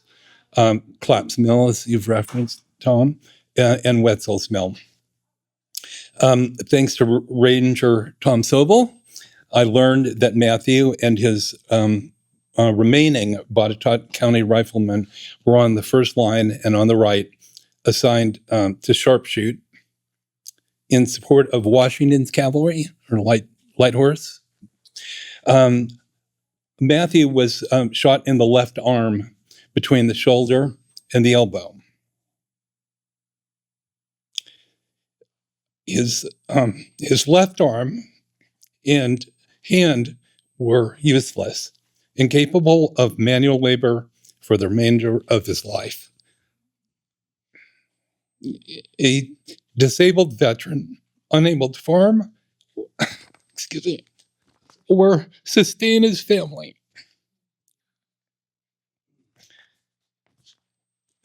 Clapp's Mill, as you've referenced, Tom, and Wetzel's Mill. Thanks to Ranger Tom Sobel, I learned that Matthew and his remaining Botetourt County riflemen were on the first line and on the right, assigned to sharpshoot in support of Washington's cavalry, or light horse. Matthew was shot in the left arm between the shoulder and the elbow. His left arm and hand were useless, incapable of manual labor for the remainder of his life. A disabled veteran, unable to farm, or sustain his family.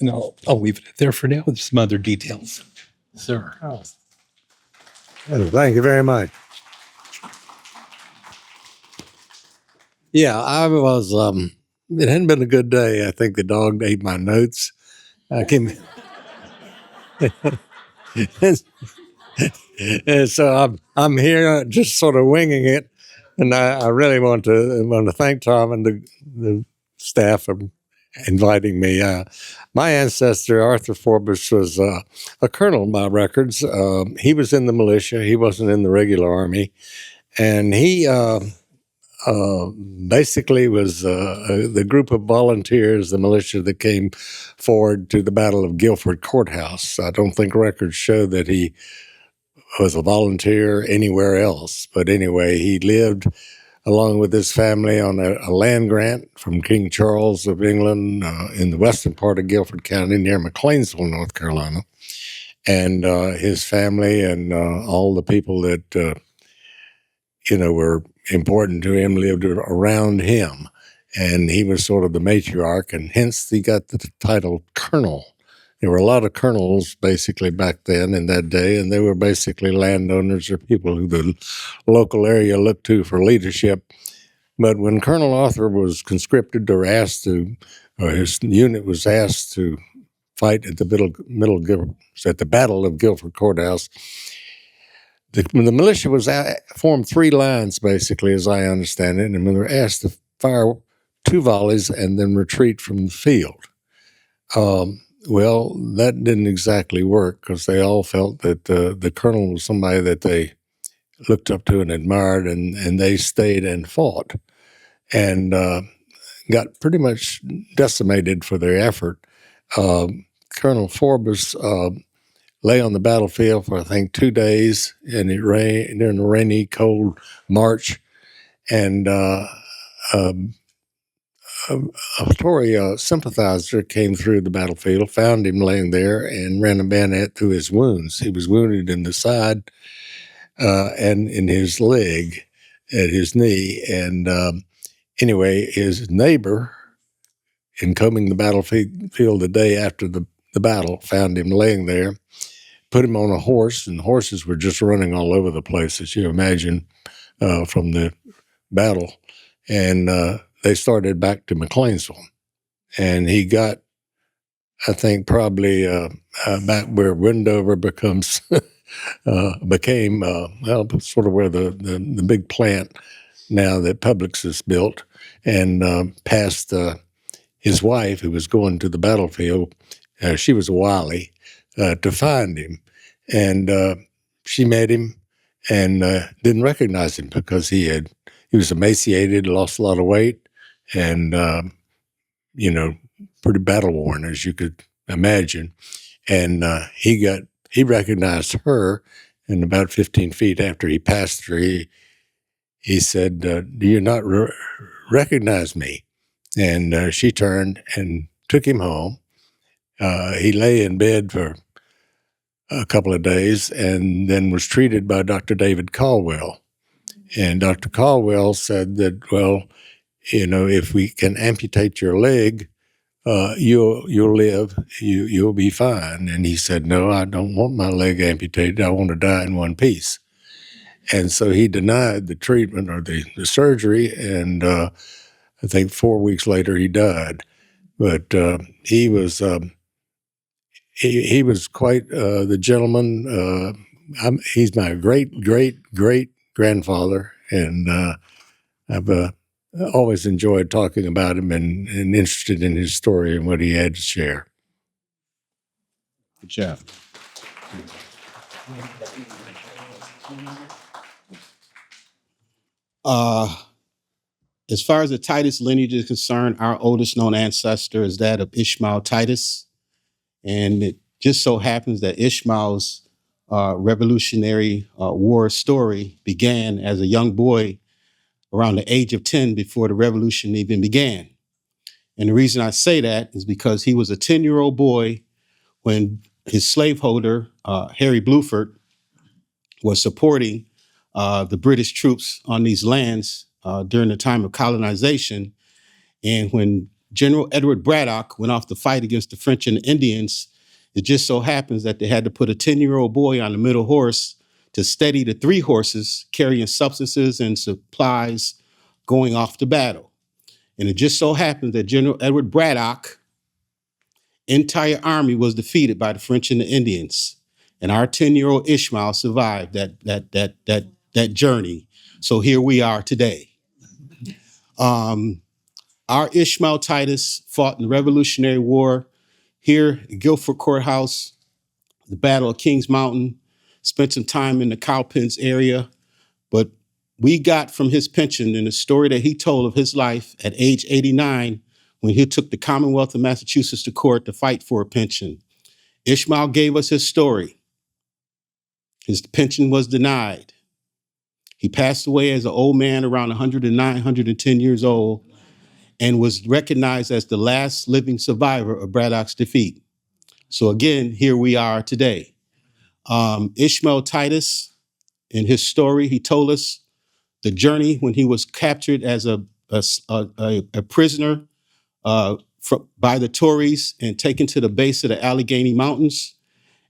And I'll leave it there for now with some other details. Sir. Oh. Thank you very much. Yeah, I was, it hadn't been a good day. I think the dog ate my notes. I came, and so I'm here just sort of winging it. And I really want to thank Tom and the staff for inviting me. My ancestor, Arthur Forbes, was a colonel by records. He was in the militia. He wasn't in the regular army. And he basically was the group of volunteers, the militia that came forward to the Battle of Guilford Courthouse. I don't think records show that he was a volunteer anywhere else. But anyway, he lived along with his family on a land grant from King Charles of England in the western part of Guilford County near McLeansville, North Carolina. And his family and all the people that, were important to him lived around him. And he was sort of the matriarch, and hence he got the title colonel. There were a lot of colonels basically back then in that day, and they were basically landowners or people who the local area looked to for leadership. But when Colonel Arthur was conscripted or asked to, or his unit was asked to fight at at the Battle of Guilford Courthouse, the militia was formed 3 lines basically, as I understand it, and they were asked to fire 2 volleys and then retreat from the field. Well, that didn't exactly work because they all felt that the colonel was somebody that they looked up to and admired, and they stayed and fought and got pretty much decimated for their effort. Colonel Forbes lay on the battlefield for, I think, 2 days, and it rained during a rainy, cold March, and a Tory sympathizer came through the battlefield, found him laying there, and ran a bayonet through his wounds. He was wounded in the side and in his leg at his knee. And anyway, his neighbor, in combing the battlefield the day after the battle, found him laying there, put him on a horse, and horses were just running all over the place, as you imagine, from the battle. And they started back to McLeansville. And he got, I think, probably back where Wendover became, sort of where the big plant now that Publix is built, and past his wife, who was going to the battlefield. She was a wily to find him. And she met him and didn't recognize him because he was emaciated, lost a lot of weight, and, pretty battle-worn, as you could imagine. And he recognized her And about 15 feet after he passed through, he said, "Do you not recognize me?" And she turned and took him home. He lay in bed for a couple of days and then was treated by Dr. David Caldwell. And Dr. Caldwell said that, well, if we can amputate your leg, you'll live, you'll be fine. And he said, no, I don't want my leg amputated. I want to die in one piece. And so he denied the treatment or the surgery. And I think 4 weeks later he died. But he was he was quite the gentleman. He's my great grandfather, and I've always enjoyed talking about him and interested in his story and what he had to share. Good job. As far as the Titus lineage is concerned, our oldest known ancestor is that of Ishmael Titus. And it just so happens that Ishmael's Revolutionary War story began as a young boy around the age of 10 before the revolution even began. And the reason I say that is because he was a 10-year-old boy when his slaveholder, Harry Guilford, was supporting the British troops on these lands during the time of colonization. And when General Edward Braddock went off to fight against the French and the Indians, it just so happens that they had to put a 10-year-old boy on the middle horse to steady the 3 horses carrying substances and supplies going off to battle. And it just so happened that General Edward Braddock's entire army was defeated by the French and the Indians. And our 10-year-old Ishmael survived that journey. So here we are today. Our Ishmael Titus fought in the Revolutionary War here at Guilford Courthouse, the Battle of Kings Mountain, spent some time in the Cowpens area. But we got from his pension and the story that he told of his life at age 89 when he took the Commonwealth of Massachusetts to court to fight for a pension. Ishmael gave us his story. His pension was denied. He passed away as an old man around 109, 110 years old, and was recognized as the last living survivor of Braddock's defeat. So again, here we are today. Ishmael Titus, in his story, he told us the journey when he was captured as a prisoner by the Tories and taken to the base of the Allegheny Mountains.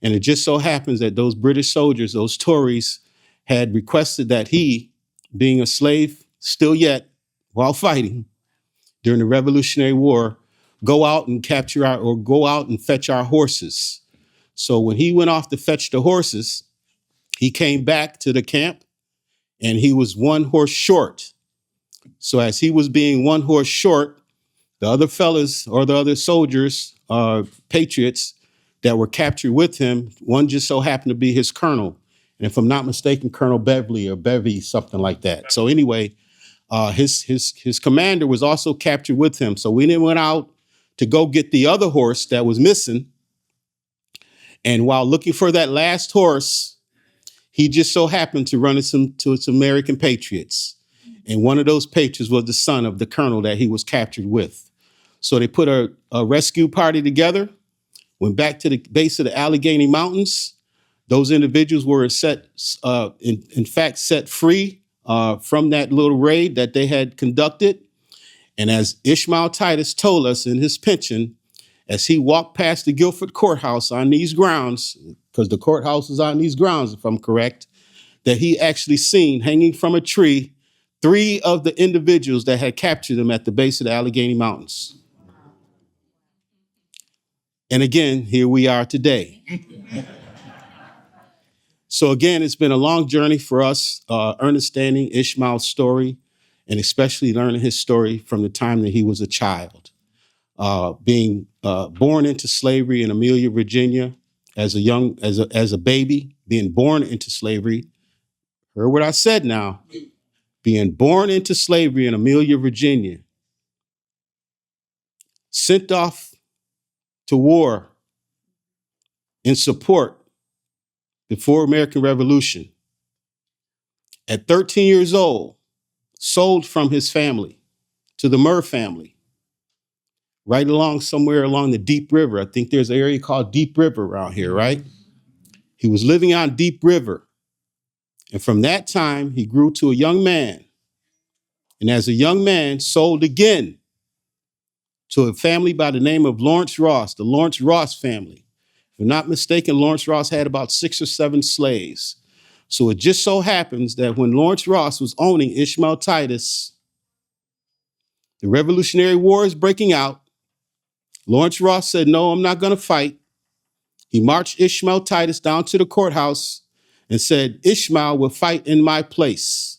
And it just so happens that those British soldiers, those Tories, had requested that he, being a slave still yet while fighting during the Revolutionary War, go out and go out and fetch our horses. So when he went off to fetch the horses, he came back to the camp and he was 1 horse short. So as he was being 1 horse short, the other fellas or the other soldiers, patriots that were captured with him, one just so happened to be his colonel. And if I'm not mistaken, Colonel Beverly or Bevy, something like that. So anyway, his commander was also captured with him. So we then went out to go get the other horse that was missing. And while looking for that last horse, he just so happened to run into some American patriots. And one of those patriots was the son of the colonel that he was captured with. So they put a rescue party together, went back to the base of the Allegheny Mountains. Those individuals were in fact set free from that little raid that they had conducted. And as Ishmael Titus told us in his pension, as he walked past the Guilford Courthouse on these grounds, because the courthouse is on these grounds, if I'm correct, that he actually seen hanging from a tree 3 of the individuals that had captured him at the base of the Allegheny Mountains. And again, here we are today. So again, it's been a long journey for us, understanding Ishmael's story, and especially learning his story from the time that he was a child. Being born into slavery in Amelia, Virginia, as a baby, being born into slavery. Heard what I said now. Being born into slavery in Amelia, Virginia. Sent off to war in support before American Revolution. At 13 years old, sold from his family to the Murr family, right along somewhere along the Deep River. I think there's an area called Deep River around here, right? He was living on Deep River. And from that time, he grew to a young man. And as a young man, sold again to a family by the name of Lawrence Ross, the Lawrence Ross family. If I'm not mistaken, Lawrence Ross had about 6 or 7 slaves. So it just so happens that when Lawrence Ross was owning Ishmael Titus, the Revolutionary War is breaking out. Lawrence Ross said, no, I'm not going to fight. He marched Ishmael Titus down to the courthouse and said, Ishmael will fight in my place.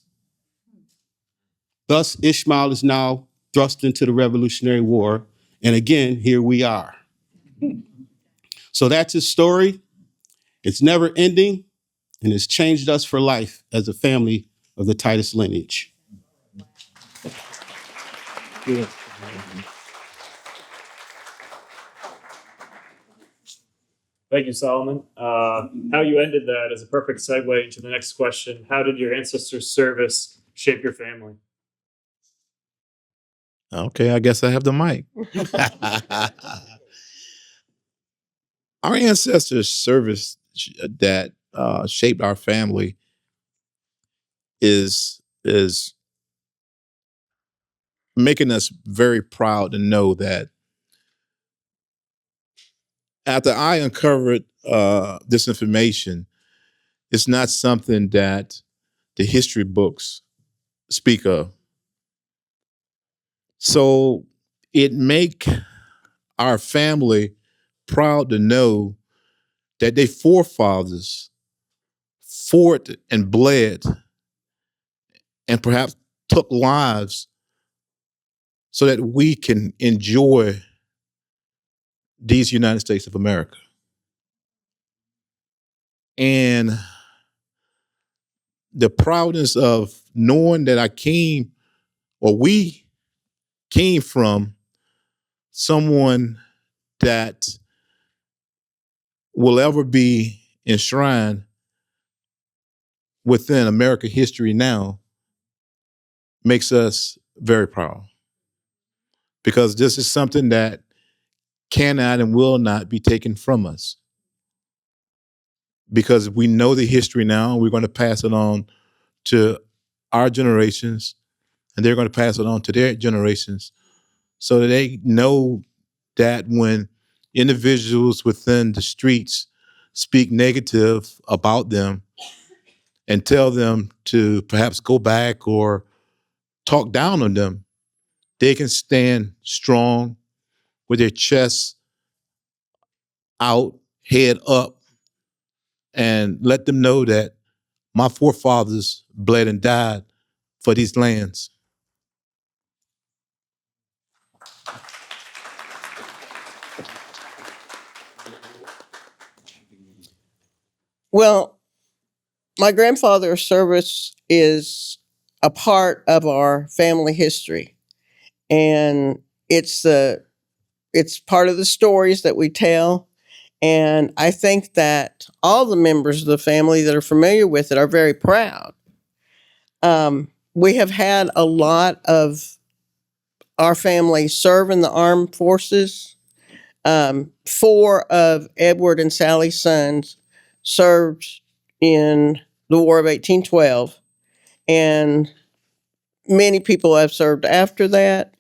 Thus, Ishmael is now thrust into the Revolutionary War. And again, here we are. So that's his story. It's never ending, and it's changed us for life as a family of the Titus lineage. Thank you, Solomon. How you ended that is a perfect segue into the next question. How did your ancestors' service shape your family? Okay, I guess I have the mic. Our ancestors' service that shaped our family is making us very proud to know that after I uncovered this information, it's not something that the history books speak of. So it make our family proud to know that their forefathers fought and bled and perhaps took lives so that we can enjoy these United States of America. And the proudness of knowing that we came from someone that will ever be enshrined within American history now makes us very proud. Because this is something that cannot and will not be taken from us. Because we know the history now, we're going to pass it on to our generations, and they're going to pass it on to their generations so that they know that when individuals within the streets speak negative about them and tell them to perhaps go back or talk down on them, they can stand strong with their chests out, head up, and let them know that my forefathers bled and died for these lands. Well, my grandfather's service is a part of our family history, and it's part of the stories that we tell. And I think that all the members of the family that are familiar with it are very proud. We have had a lot of our family serve in the armed forces. 4 of Edward and Sally's sons served in the War of 1812, and many people have served after that,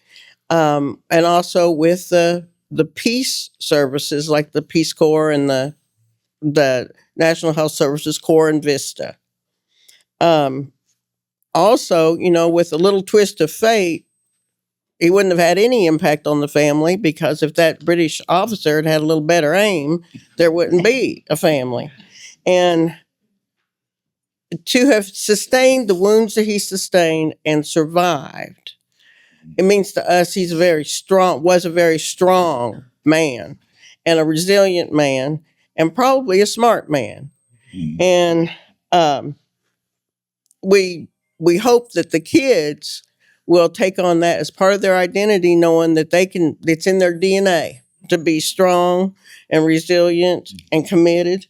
and also with the peace services like the Peace Corps and the National Health Services Corps and Vista. Also, with a little twist of fate, he wouldn't have had any impact on the family, because if that British officer had a little better aim, there wouldn't be a family. And to have sustained the wounds that he sustained and survived, it means to us was a very strong man and a resilient man and probably a smart man. And we hope that the kids will take on that as part of their identity, knowing that it's in their DNA to be strong and resilient and committed.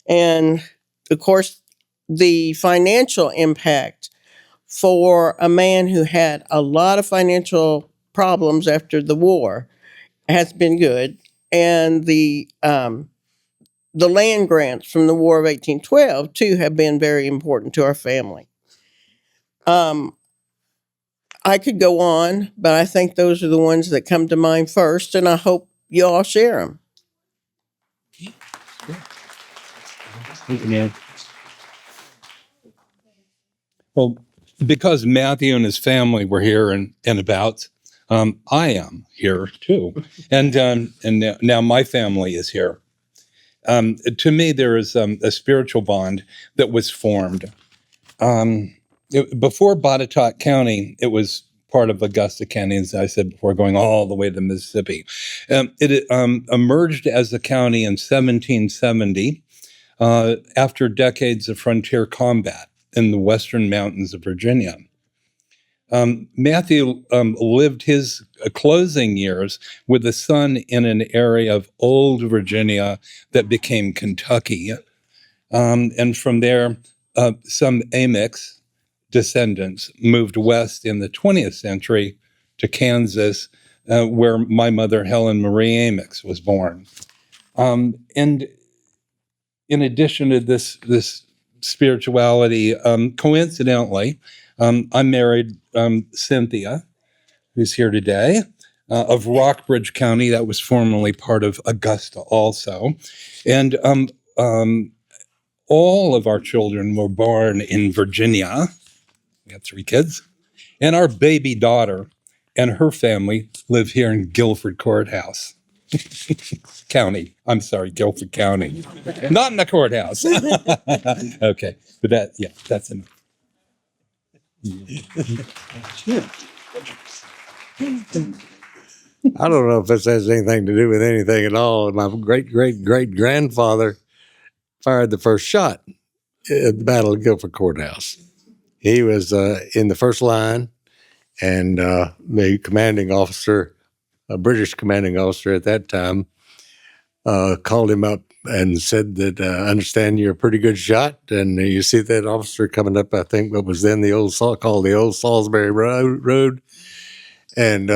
And of course, the financial impact for a man who had a lot of financial problems after the war has been good. And the land grants from the War of 1812 too have been very important to our family. I could go on, but I think those are the ones that come to mind first, and I hope you all share them. Well, because Matthew and his family were here and about, I am here too, and now my family is here. To me, there is a spiritual bond that was formed. Before Botetourt County, it was part of Augusta County, as I said before, going all the way to Mississippi. It emerged as a county in 1770 after decades of frontier combat in the western mountains of Virginia. Matthew lived his closing years with a son in an area of old Virginia that became Kentucky. And from there, some Amics descendants moved west in the 20th century to Kansas, where my mother, Helen Marie Amix, was born. And in addition to this spirituality, coincidentally, I married Cynthia, who's here today, of Rockbridge County. That was formerly part of Augusta also. And all of our children were born in Virginia. We have 3 kids. And our baby daughter and her family live here in Guilford Courthouse. County. I'm sorry, Guilford County. Not in the courthouse. Okay. But that's enough. I don't know if this has anything to do with anything at all. My great-great-great-grandfather fired the first shot at the Battle of Guilford Courthouse. He was in the first line, and the commanding officer, a British commanding officer at that time, called him up and said that, I understand you're a pretty good shot, and you see that officer coming up, I think what was then called the old Salisbury Road, and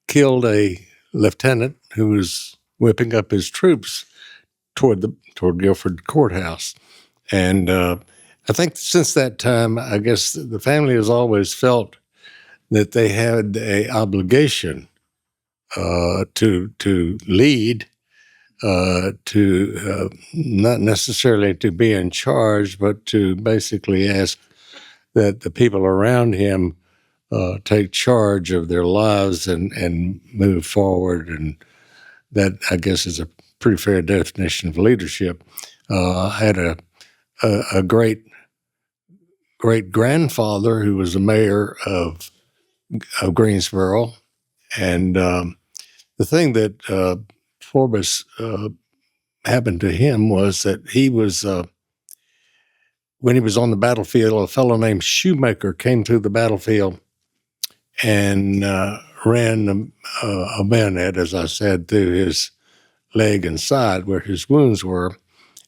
killed a lieutenant who was whipping up his troops toward Guilford Courthouse. And I think since that time, I guess the family has always felt that they had a obligation to lead, to not necessarily to be in charge, but to basically ask that the people around him take charge of their lives and move forward. And that, I guess, is a pretty fair definition of leadership. I had a great grandfather who was the mayor of Greensboro, and the thing that Forbes happened to him was that he was when he was on the battlefield, a fellow named Shoemaker came through the battlefield and ran a bayonet, as I said, through his leg and side where his wounds were.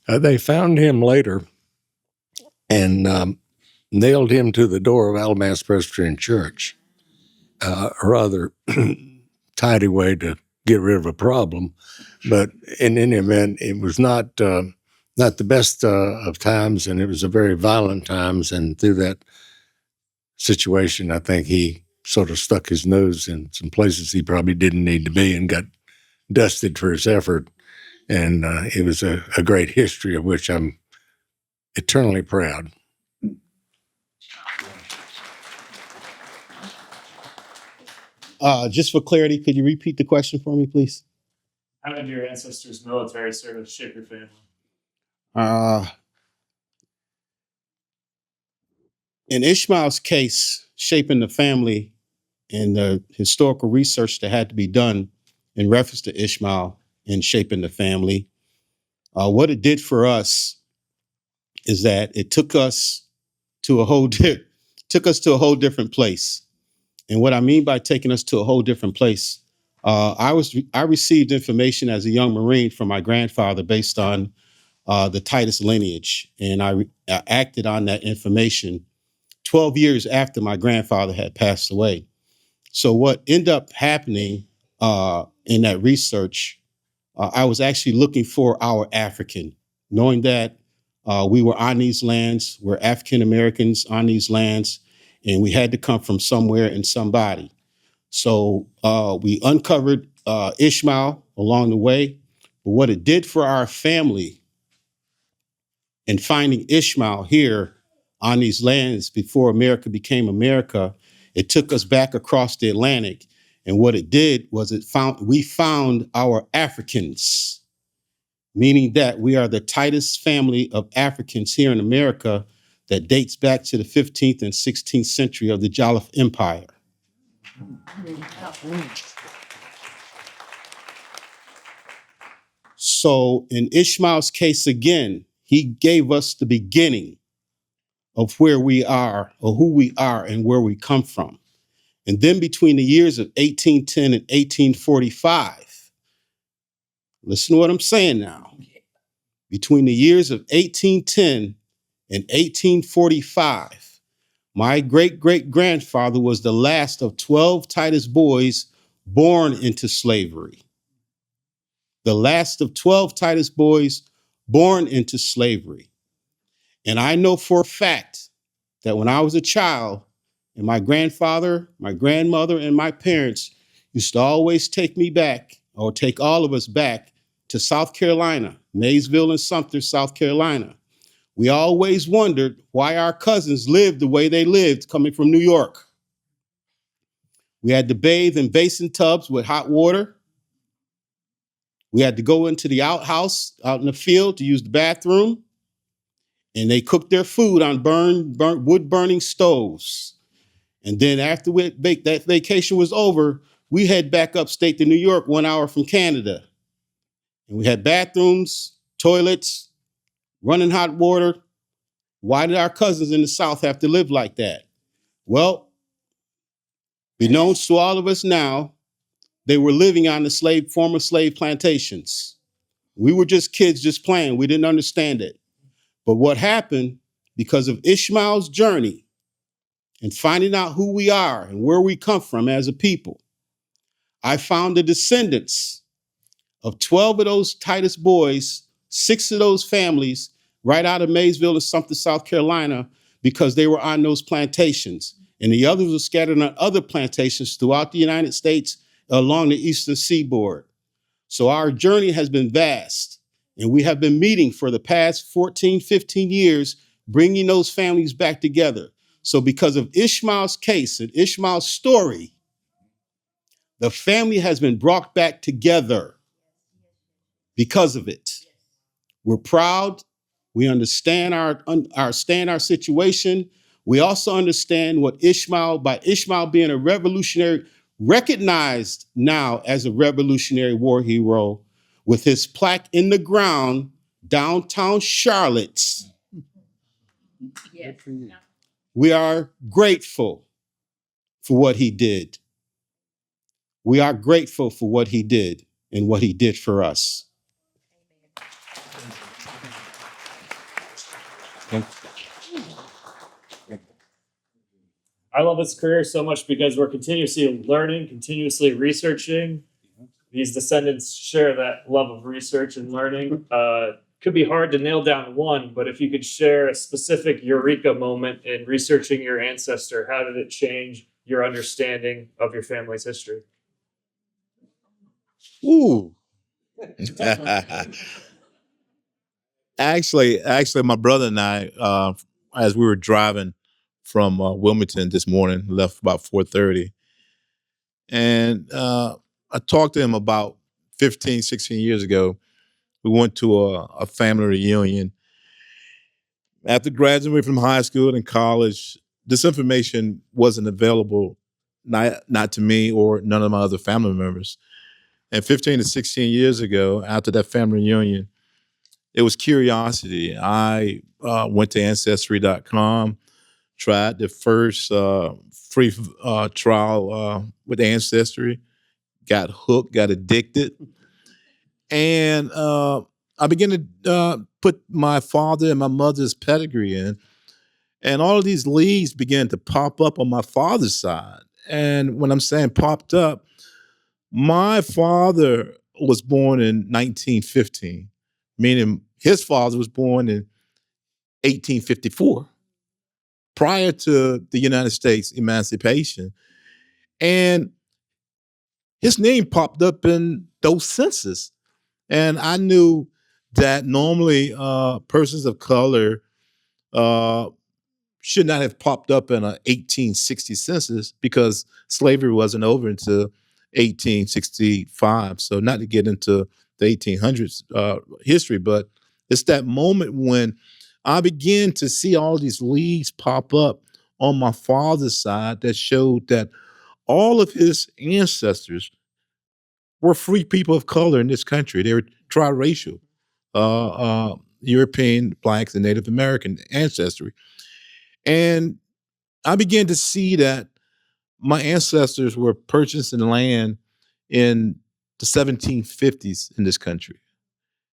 They found him later and nailed him to the door of Alamance Presbyterian Church. A rather tidy way to get rid of a problem, but in any event, it was not the best of times, and it was a very violent times. And through that situation, I think he sort of stuck his nose in some places he probably didn't need to be and got dusted for his effort. And it was a great history of which I'm eternally proud. Just for clarity, could you repeat the question for me, please? How did your ancestors' military service shape your family? In Ishmael's case, shaping the family and the historical research that had to be done in reference to Ishmael and shaping the family, what it did for us is that it took us to a whole different place. And what I mean by taking us to a whole different place, I received information as a young Marine from my grandfather based on the Titus lineage, and I acted on that information 12 years after my grandfather had passed away. So what ended up happening in that research, I was actually looking for our African, knowing that we were on these lands, we're African Americans on these lands, and we had to come from somewhere and somebody. So we uncovered Ishmael along the way. But what it did for our family in finding Ishmael here on these lands before America became America, it took us back across the Atlantic. And what it did was we found our Africans, meaning that we are the tightest family of Africans here in America that dates back to the 15th and 16th century of the Jollof Empire. So in Ishmael's case again, he gave us the beginning of where we are or who we are and where we come from. And then between the years of 1810 and 1845, listen to what I'm saying now. Between the years of 1810 and 1845, my great-great-grandfather was the last of 12 Titus boys born into slavery. The last of 12 Titus boys born into slavery. And I know for a fact that when I was a child, and my grandfather, my grandmother, and my parents used to always take me back, or take all of us back to South Carolina, Maysville and Sumter, South Carolina. We always wondered why our cousins lived the way they lived coming from New York. We had to bathe in basin tubs with hot water. We had to go into the outhouse out in the field to use the bathroom. And they cooked their food on wood-burning stoves. And then after that vacation was over, we head back upstate to New York, 1 hour from Canada. And we had bathrooms, toilets, running hot water. Why did our cousins in the South have to live like that? Well, beknownst to all of us now, they were living on the former slave plantations. We were just kids just playing. We didn't understand it. But what happened, because of Ishmael's journey and finding out who we are and where we come from as a people, I found the descendants of 12 of those Titus boys, 6 of those families, right out of Maysville and Sumter, South Carolina, because they were on those plantations. And the others were scattered on other plantations throughout the United States along the eastern seaboard. So our journey has been vast. And we have been meeting for the past 14, 15 years, bringing those families back together. So because of Ishmael's case and Ishmael's story, the family has been brought back together because of it. We're proud. We understand our situation. We also understand what by Ishmael being a revolutionary, recognized now as a Revolutionary War hero, with his plaque in the ground downtown Charlotte. Yes. We are grateful for what he did. We are grateful for what he did and what he did for us. I love this career so much because we're continuously learning, continuously researching. These descendants share that love of research and learning. Could be hard to nail down one, but if you could share a specific eureka moment in researching your ancestor, how did it change your understanding of your family's history? Ooh. Actually, my brother and I, as we were driving from Wilmington this morning, left about 4:30, and I talked to him about 15, 16 years ago. We went to a family reunion. After graduating from high school and college, this information wasn't available, not to me or none of my other family members. And 15 to 16 years ago, after that family reunion, it was curiosity. I went to Ancestry.com, tried the first free trial with Ancestry, got hooked, got addicted. And I began to put my father and my mother's pedigree in. And all of these leads began to pop up on my father's side. And when I'm saying popped up, my father was born in 1915, meaning his father was born in 1854, prior to the United States emancipation. And his name popped up in those census. And I knew that normally persons of color should not have popped up in an 1860 census because slavery wasn't over until 1865. So not to get into the 1800s history, but it's that moment when I began to see all these leads pop up on my father's side that showed that all of his ancestors were free people of color in this country. They were triracial, European, blacks, and Native American ancestry. And I began to see that my ancestors were purchasing land in the 1750s in this country.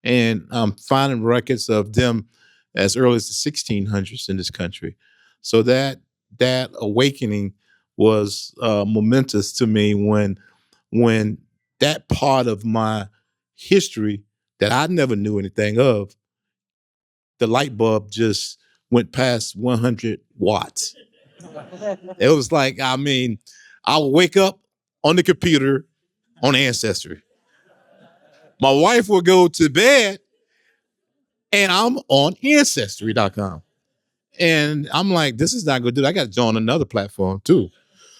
And I'm finding records of them as early as the 1600s in this country. So that awakening was momentous to me when that part of my history that I never knew anything of, the light bulb just went past 100 watts. It was like, I mean, I would wake up on the computer on Ancestry. My wife would go to bed and I'm on Ancestry.com. And I'm like, this is not going to do it. I got to join another platform too.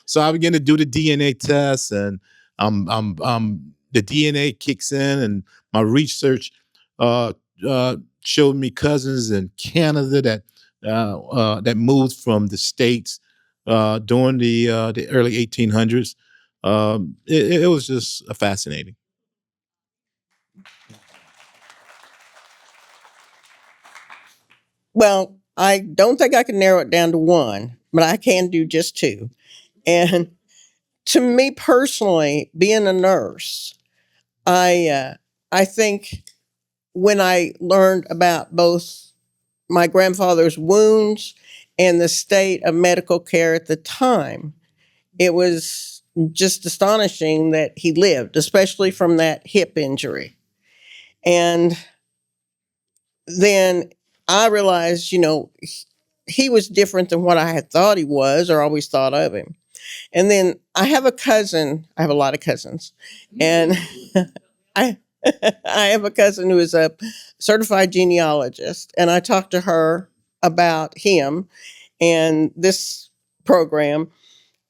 So I began to do the DNA test, and the DNA kicks in, and my research showed me cousins in Canada that moved from the States during the early 1800s. It was just fascinating. Well, I don't think I can narrow it down to one, but I can do just two. And to me personally, being a nurse, I think when I learned about both my grandfather's wounds and the state of medical care at the time, it was just astonishing that he lived, especially from that hip injury. And then I realized, he was different than what I had thought he was or always thought of him. And then I have a cousin, I have a lot of cousins, and I I have a cousin who is a certified genealogist, and I talked to her about him and this program,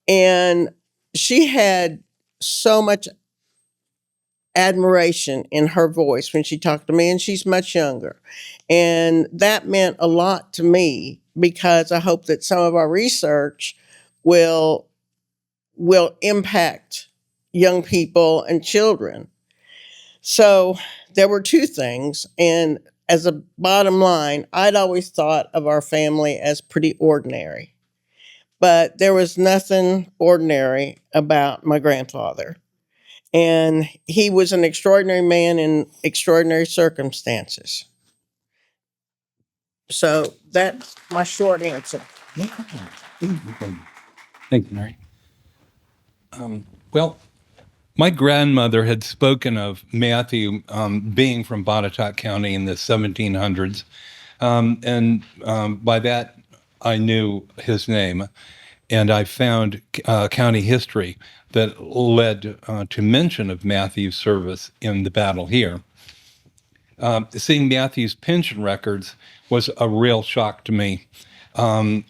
and she had so much admiration in her voice when she talked to me, and she's much younger. And that meant a lot to me because I hope that some of our research will impact young people and children. So there were two things. And as a bottom line, I'd always thought of our family as pretty ordinary. But there was nothing ordinary about my grandfather. And he was an extraordinary man in extraordinary circumstances. So that's my short answer. Thank you, Mary. Well, my grandmother had spoken of Matthew being from Botetourt County in the 1700s. And by that, I knew his name. And I found county history that led to mention of Matthew's service in the battle here. Seeing Matthew's pension records was a real shock to me,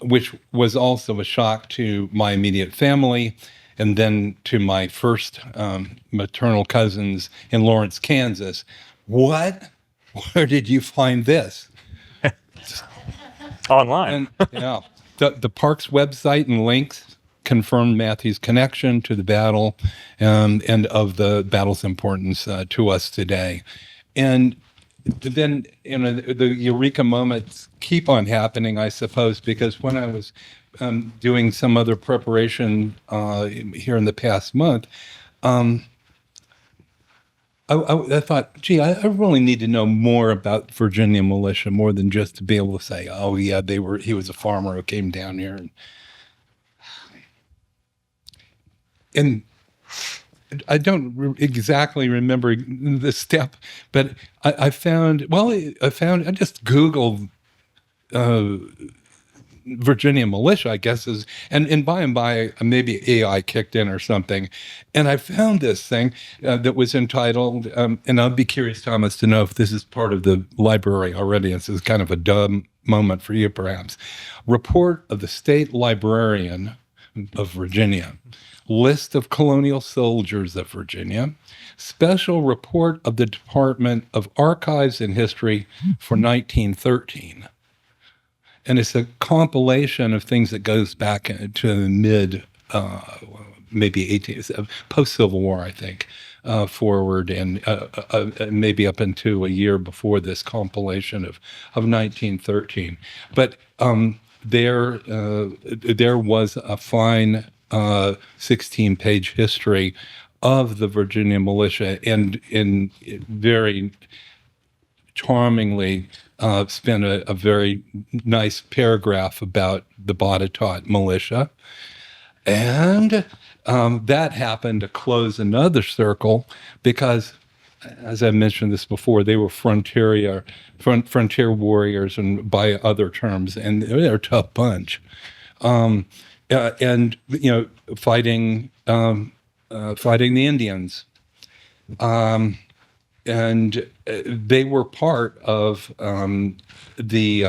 which was also a shock to my immediate family and then to my first maternal cousins in Lawrence, Kansas. What? Where did you find this? Online. And yeah, the park's website and links confirmed Matthew's connection to the battle and of the battle's importance to us today. And then, the eureka moments keep on happening, I suppose, because when I was doing some other preparation here in the past month, I thought, gee, I really need to know more about Virginia militia, more than just to be able to say, oh yeah, he was a farmer who came down here, and I don't exactly remember the step, but I just Googled Virginia militia, I guess and by and by maybe AI kicked in or something, and I found this thing that was entitled, and I'd be curious, Thomas, to know if this is part of the library already. This is kind of a dumb moment for you, perhaps. Report of the State Librarian of Virginia. List of colonial soldiers of Virginia. Special report of the Department of Archives and History for 1913. And it's a compilation of things that goes back to the mid, maybe 18th, post-Civil War, I think, forward, and maybe up into a year before this compilation of 1913. But there was a fine 16-page history of the Virginia militia, and in very charmingly spent a very nice paragraph about the Botetourt militia. And that happened to close another circle because, as I mentioned this before, they were frontier warriors, and by other terms, and they're a tough bunch. And fighting the Indians. And they were part of the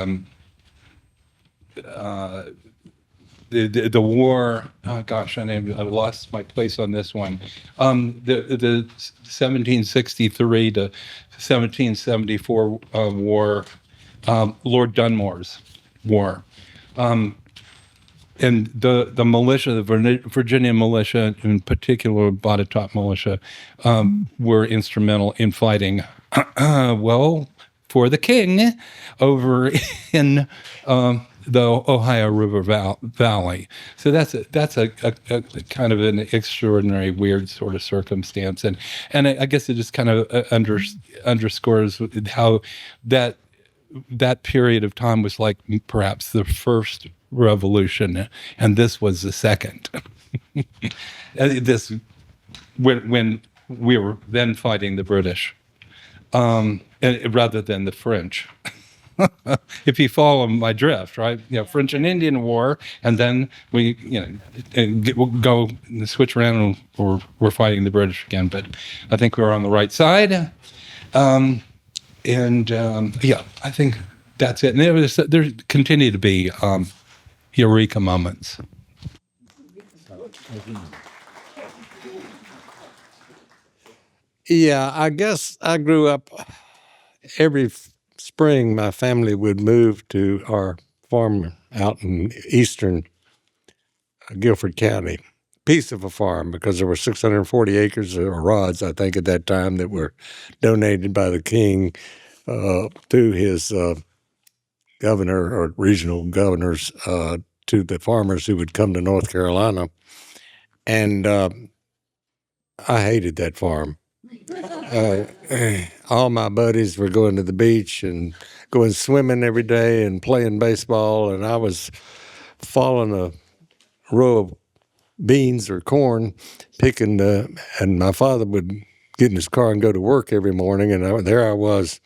war. Oh gosh, I lost my place on this one. The 1763 to 1774 war, Lord Dunmore's war. And the militia, the Virginia militia, in particular Botetourt militia, were instrumental in fighting, for the king over in the Ohio River Valley. So that's a kind of an extraordinary, weird sort of circumstance, and I guess it just kind of underscores how that period of time was like perhaps the first revolution, and this was the second. This when we were then fighting the British, rather than the French. If you follow my drift, right? French and Indian War, and then we, we'll go switch around, or we're fighting the British again. But I think we're on the right side. I think that's it. And there continue to be eureka moments. Yeah, I guess I grew up every spring. My family would move to our farm out in eastern Guilford County. Piece of a farm, because there were 640 acres or rods, I think, at that time, that were donated by the king to his governor or regional governors to the farmers who would come to North Carolina. And I hated that farm. All my buddies were going to the beach and going swimming every day and playing baseball, and I was following a row of beans or corn, picking, and my father would get in his car and go to work every morning, and there I was.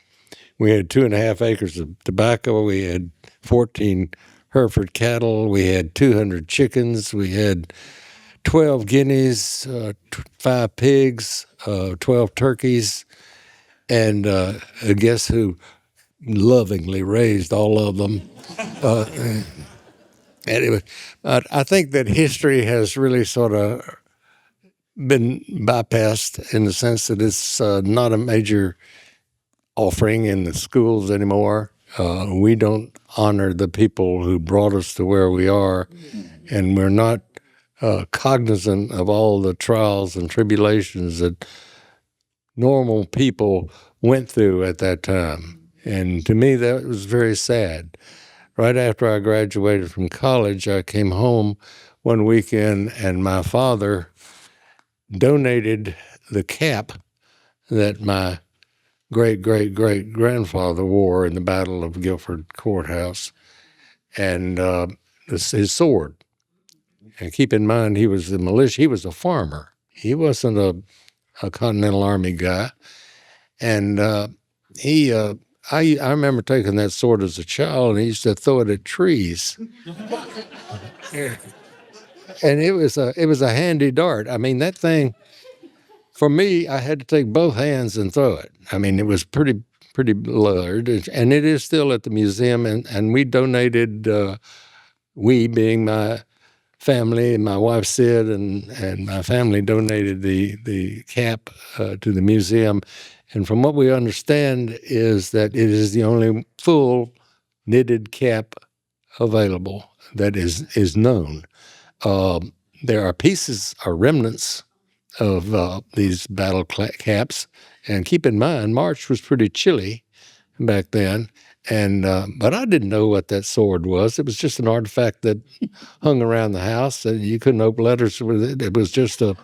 We had 2.5 acres of tobacco. We had 14 Hereford cattle. We had 200 chickens. We had 12 guineas, 5 pigs, 12 turkeys, and guess who lovingly raised all of them. Anyway, I think that history has really sort of been bypassed in the sense that it's not a major offering in the schools anymore. We don't honor the people who brought us to where we are, and we're not cognizant of all the trials and tribulations that normal people went through at that time. And to me, that was very sad. Right after I graduated from college, I came home one weekend, and my father donated the cap that my great-great-great-grandfather wore in the Battle of Guilford Courthouse, and his sword. And keep in mind, he was the militia. He was a farmer. He wasn't a Continental Army guy. And I remember taking that sword as a child, and he used to throw it at trees. And it was a handy dart. I mean, that thing, for me, I had to take both hands and throw it. I mean, it was pretty large, and it is still at the museum. And we donated, we being my family and my wife Sid and my family donated the cap to the museum. And from what we understand is that it is the only full knitted cap available that is known. There are pieces or remnants of these battle caps. And keep in mind, March was pretty chilly back then. And but I didn't know what that sword was. It was just an artifact that hung around the house. And you couldn't open letters with it. It was just a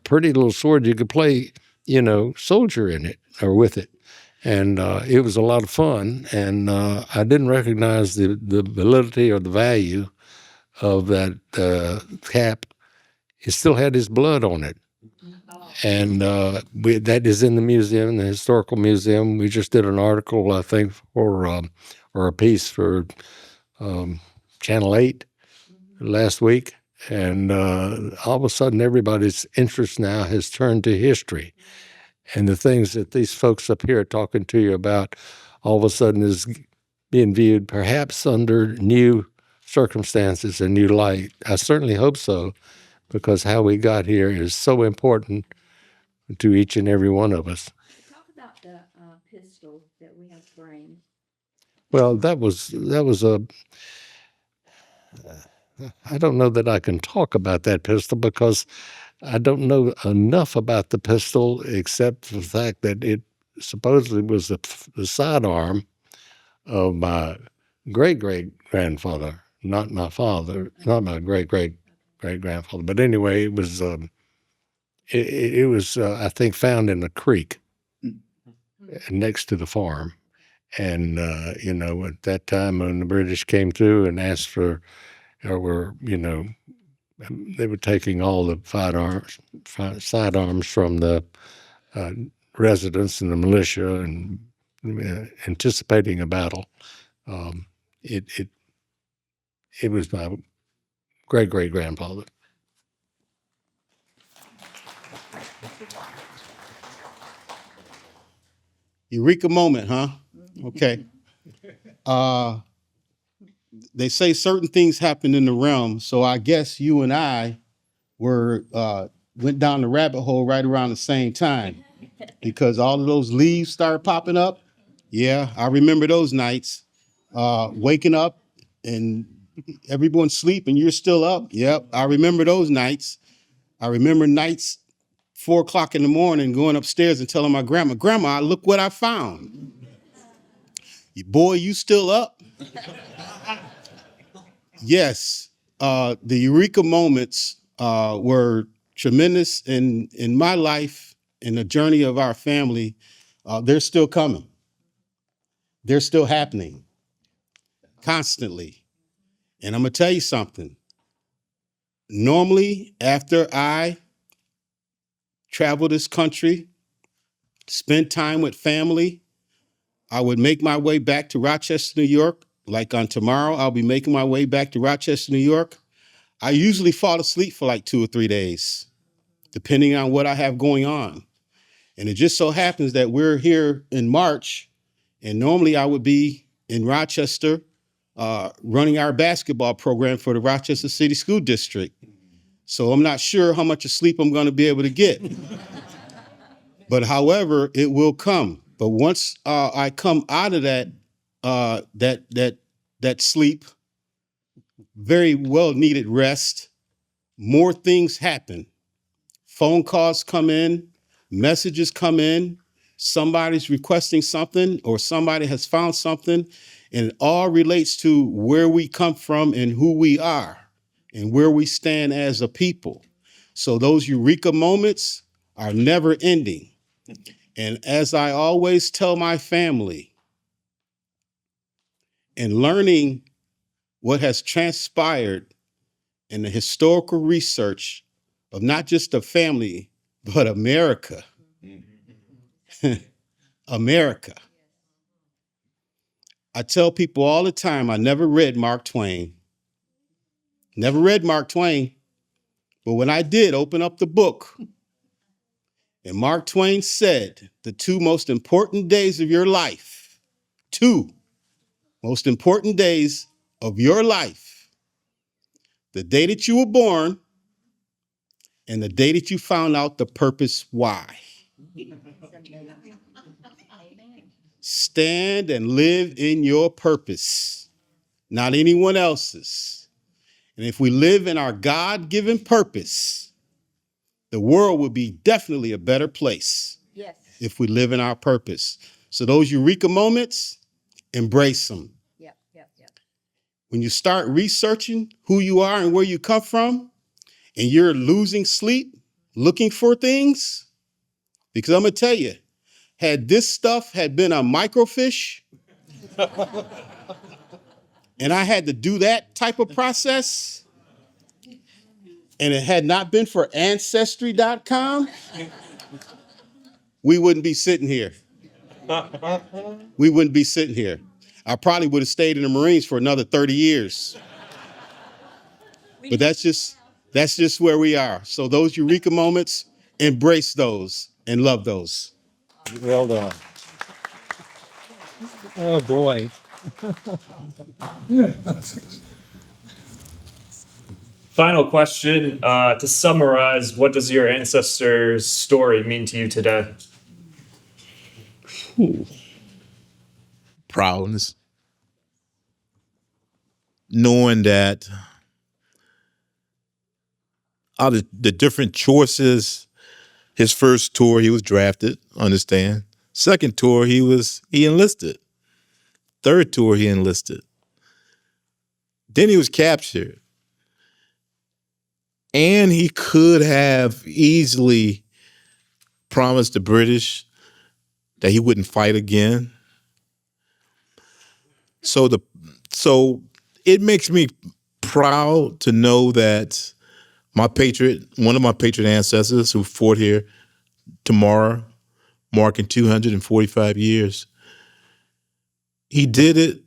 pretty little sword. You could play, soldier in it or with it. And it was a lot of fun. And I didn't recognize the validity or the value of that cap. It still had his blood on it. And that is in the museum, the Historical Museum. We just did an article, I think, or a piece for Channel 8 last week. And all of a sudden, everybody's interest now has turned to history. And the things that these folks up here are talking to you about all of a sudden is being viewed perhaps under new circumstances and new light. I certainly hope so, because how we got here is so important to each and every one of us. Talk about the pistol that we have framed. Well, that was a. I don't know that I can talk about that pistol because I don't know enough about the pistol except for the fact that it supposedly was the sidearm of my great-great-grandfather, not my father, not my great-great-great-grandfather. But anyway, it was it was I think found in a creek next to the farm. And at that time when the British came through and asked for, or were, they were taking all the sidearms from the residents and the militia and anticipating a battle. It was my great-great-grandfather. Eureka moment, huh? Okay. They say certain things happen in the realm, so I guess you and I went down the rabbit hole right around the same time, because all of those leaves started popping up. Yeah, I remember those nights, waking up and everyone's sleeping, you're still up. Yep, I remember those nights. I remember nights 4 o'clock in the morning going upstairs and telling my grandma, look what I found. Boy, you still up? Yes, the Eureka moments were tremendous in my life, in the journey of our family. They're still coming. They're still happening constantly. And I'm going to tell you something. Normally, after I travel this country, spend time with family, I would make my way back to Rochester, New York. Like on tomorrow, I'll be making my way back to Rochester, New York. I usually fall asleep for like 2 or 3 days, depending on what I have going on. And it just so happens that we're here in March, and normally I would be in Rochester running our basketball program for the Rochester City School District. So I'm not sure how much sleep I'm going to be able to get. But however, it will come. But once I come out of that sleep, very well needed rest, more things happen. Phone calls come in, messages come in, somebody's requesting something or somebody has found something, and it all relates to where we come from and who we are and where we stand as a people. So those eureka moments are never ending. And as I always tell my family, in learning what has transpired in the historical research of not just the family, but America, America. I tell people all the time, I never read Mark Twain. Never read Mark Twain. But when I did open up the book, and Mark Twain said, the two most important days of your life, two most important days of your life, the day that you were born and the day that you found out the purpose why. Stand and live in your purpose, not anyone else's. And if we live in our God-given purpose, the world will be definitely a better place. Yes. If we live in our purpose. So those eureka moments, embrace them. Yep. When you start researching who you are and where you come from, and you're losing sleep, looking for things, because I'm gonna tell you, had this stuff had been a microfiche, and I had to do that type of process, and it had not been for Ancestry.com, we wouldn't be sitting here. We wouldn't be sitting here. I probably would have stayed in the Marines for another 30 years. But that's just where we are. So those eureka moments, embrace those and love those. Well done. Oh, boy. Final question. To summarize, what does your ancestors' story mean to you today? Proudness. Knowing that out of the different choices, his first tour, he was drafted, understand. Second tour, he enlisted. Third tour, he enlisted. Then he was captured. And he could have easily promised the British that he wouldn't fight again. So it makes me proud to know that one of my patriot ancestors who fought here tomorrow, marking 245 years, he did it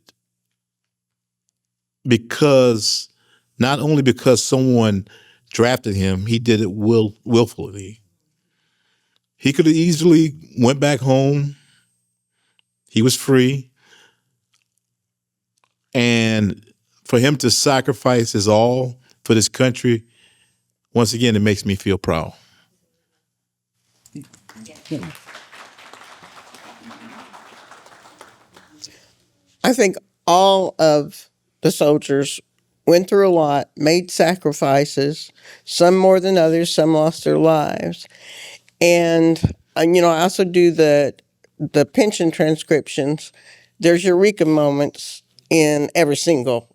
not only because someone drafted him, he did it willfully. He could have easily went back home. He was free. And for him to sacrifice his all for this country, once again, it makes me feel proud. I think all of the soldiers went through a lot, made sacrifices, some more than others, some lost their lives. And I also do the pension transcriptions. There's eureka moments in every single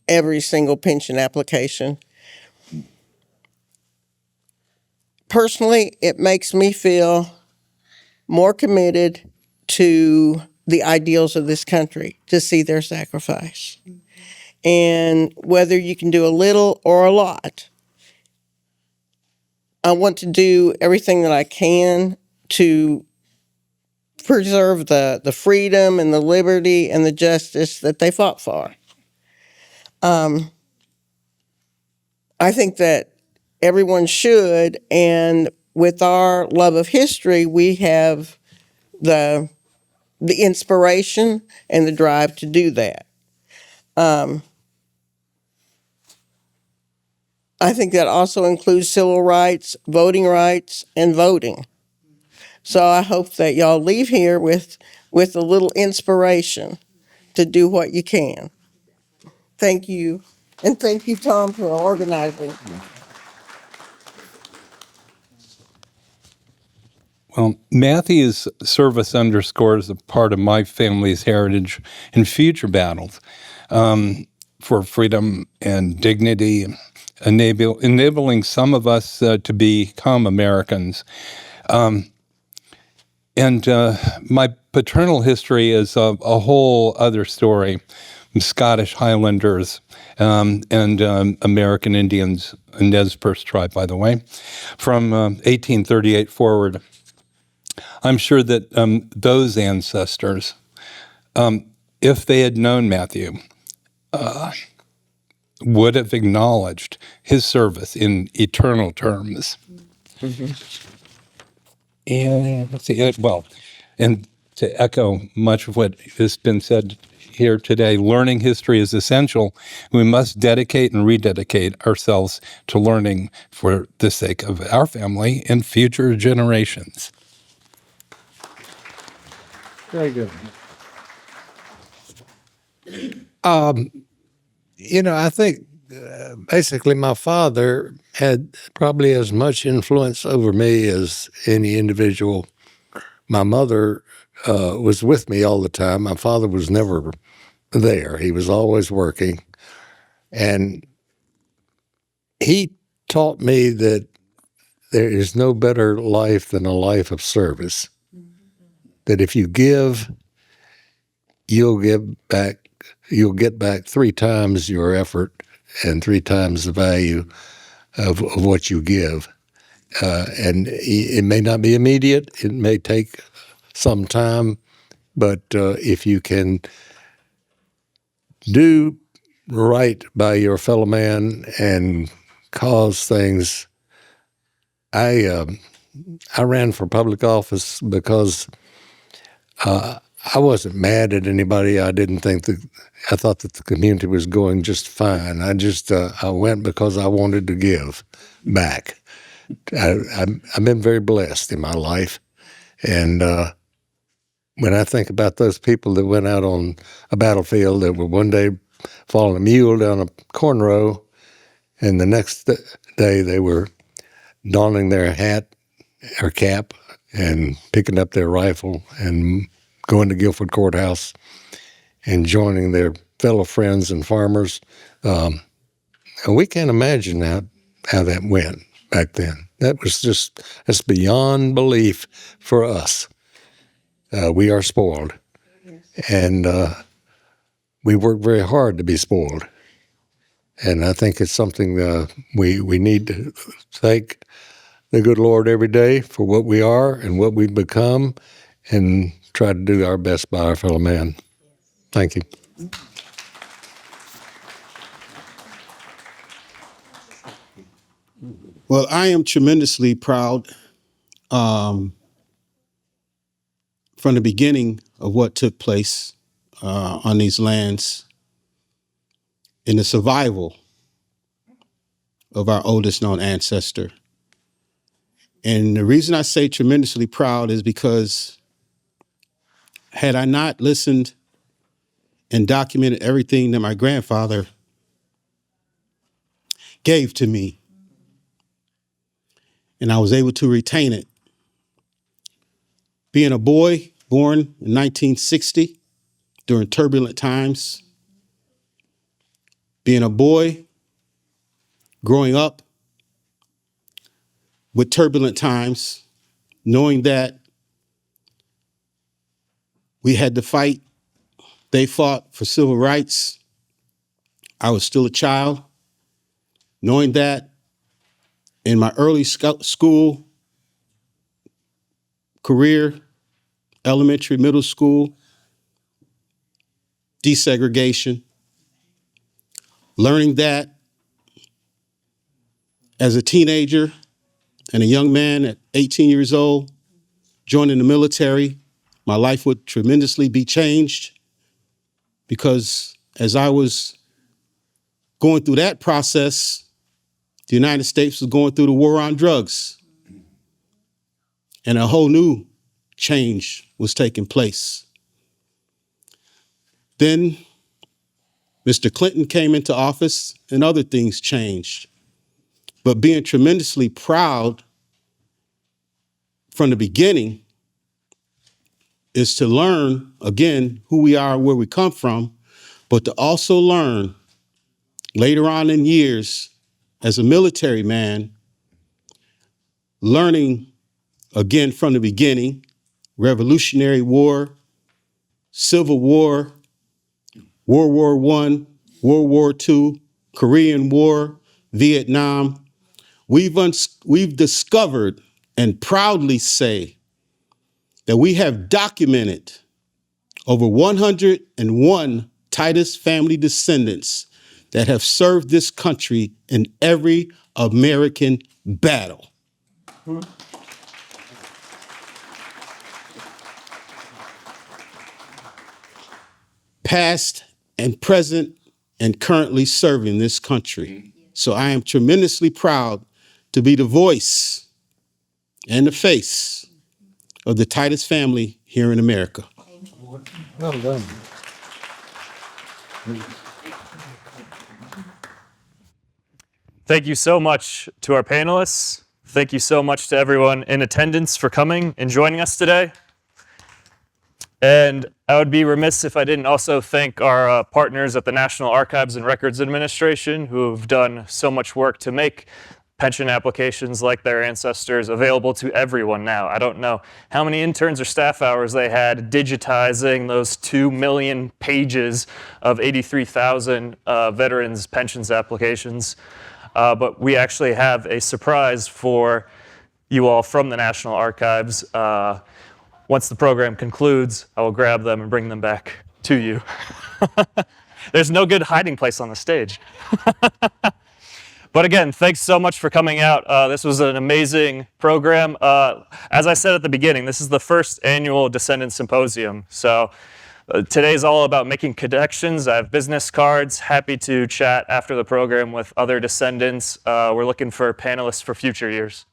pension application. Personally, it makes me feel more committed to the ideals of this country to see their sacrifice. And whether you can do a little or a lot, I want to do everything that I can to preserve the freedom and the liberty and the justice that they fought for. I think that everyone should, and with our love of history, we have the inspiration and the drive to do that. I think that also includes civil rights, and voting. So I hope that y'all leave here with a little inspiration to do what you can. Thank you. And thank you, Tom, for organizing. Well, Matthew's service underscores a part of my family's heritage in future battles. for freedom and dignity, enabling some of us to become Americans. And my paternal history is a whole other story. Scottish Highlanders and American Indians, a Nez Perce tribe, by the way, from 1838 forward. I'm sure that those ancestors, if they had known Matthew, would have acknowledged his service in eternal terms. And let's see, and to echo much of what has been said here today, learning history is essential. We must dedicate and rededicate ourselves to learning for the sake of our family and future generations. Very good. I think basically my father had probably as much influence over me as any individual. My mother was with me all the time. My father was never there. He was always working. And he taught me that there is no better life than a life of service. That if you give, you'll get back 3 times your effort and 3 times the value of what you give. And it may not be immediate. It may take some time. But if you can do right by your fellow man and cause things, I ran for public office because I wasn't mad at anybody. I thought that the community was going just fine. I went because I wanted to give back. I've been very blessed in my life. And when I think about those people that went out on a battlefield that were one day following a mule down a corn row, and the next day they were donning their hat or cap and picking up their rifle and going to Guilford Courthouse and joining their fellow friends and farmers. And we can't imagine how that went back then. That's beyond belief for us. We are spoiled. And we work very hard to be spoiled. And I think it's something we need to thank the good Lord every day for what we are and what we've become, and try to do our best by our fellow man. Thank you. Well, I am tremendously proud from the beginning of what took place on these lands in the survival of our oldest known ancestor. And the reason I say tremendously proud is because had I not listened and documented everything that my grandfather gave to me, and I was able to retain it, being a boy born in 1960 during turbulent times, being a boy growing up with turbulent times, knowing that we had to fight, they fought for civil rights. I was still a child, knowing that in my early school career, elementary, middle school, desegregation, learning that as a teenager and a young man at 18 years old, joining the military, my life would tremendously be changed, because as I was going through that process, the United States was going through the war on drugs, and a whole new change was taking place. Then Mr. Clinton came into office and other things changed. But being tremendously proud from the beginning is to learn, again, who we are, where we come from, but to also learn Later on in years, as a military man, learning again from the beginning, Revolutionary War, Civil War, World War I, World War II, Korean War, Vietnam, we've discovered and proudly say that we have documented over 101 Titus family descendants that have served this country in every American battle. Past and present and currently serving this country. So I am tremendously proud to be the voice and the face of the Titus family here in America. Well done. Thank you so much to our panelists. Thank you so much to everyone in attendance for coming and joining us today. And I would be remiss if I didn't also thank our partners at the National Archives and Records Administration, who have done so much work to make pension applications like their ancestors available to everyone now. I don't know how many interns or staff hours they had digitizing those 2 million pages of 83,000 veterans' pensions applications. But we actually have a surprise for you all from the National Archives. Once the program concludes, I will grab them and bring them back to you. There's no good hiding place on the stage. But again, thanks so much for coming out. This was an amazing program. As I said at the beginning, this is the first annual Descendants Symposium. So today's all about making connections. I have business cards. Happy to chat after the program with other descendants. We're looking for panelists for future years.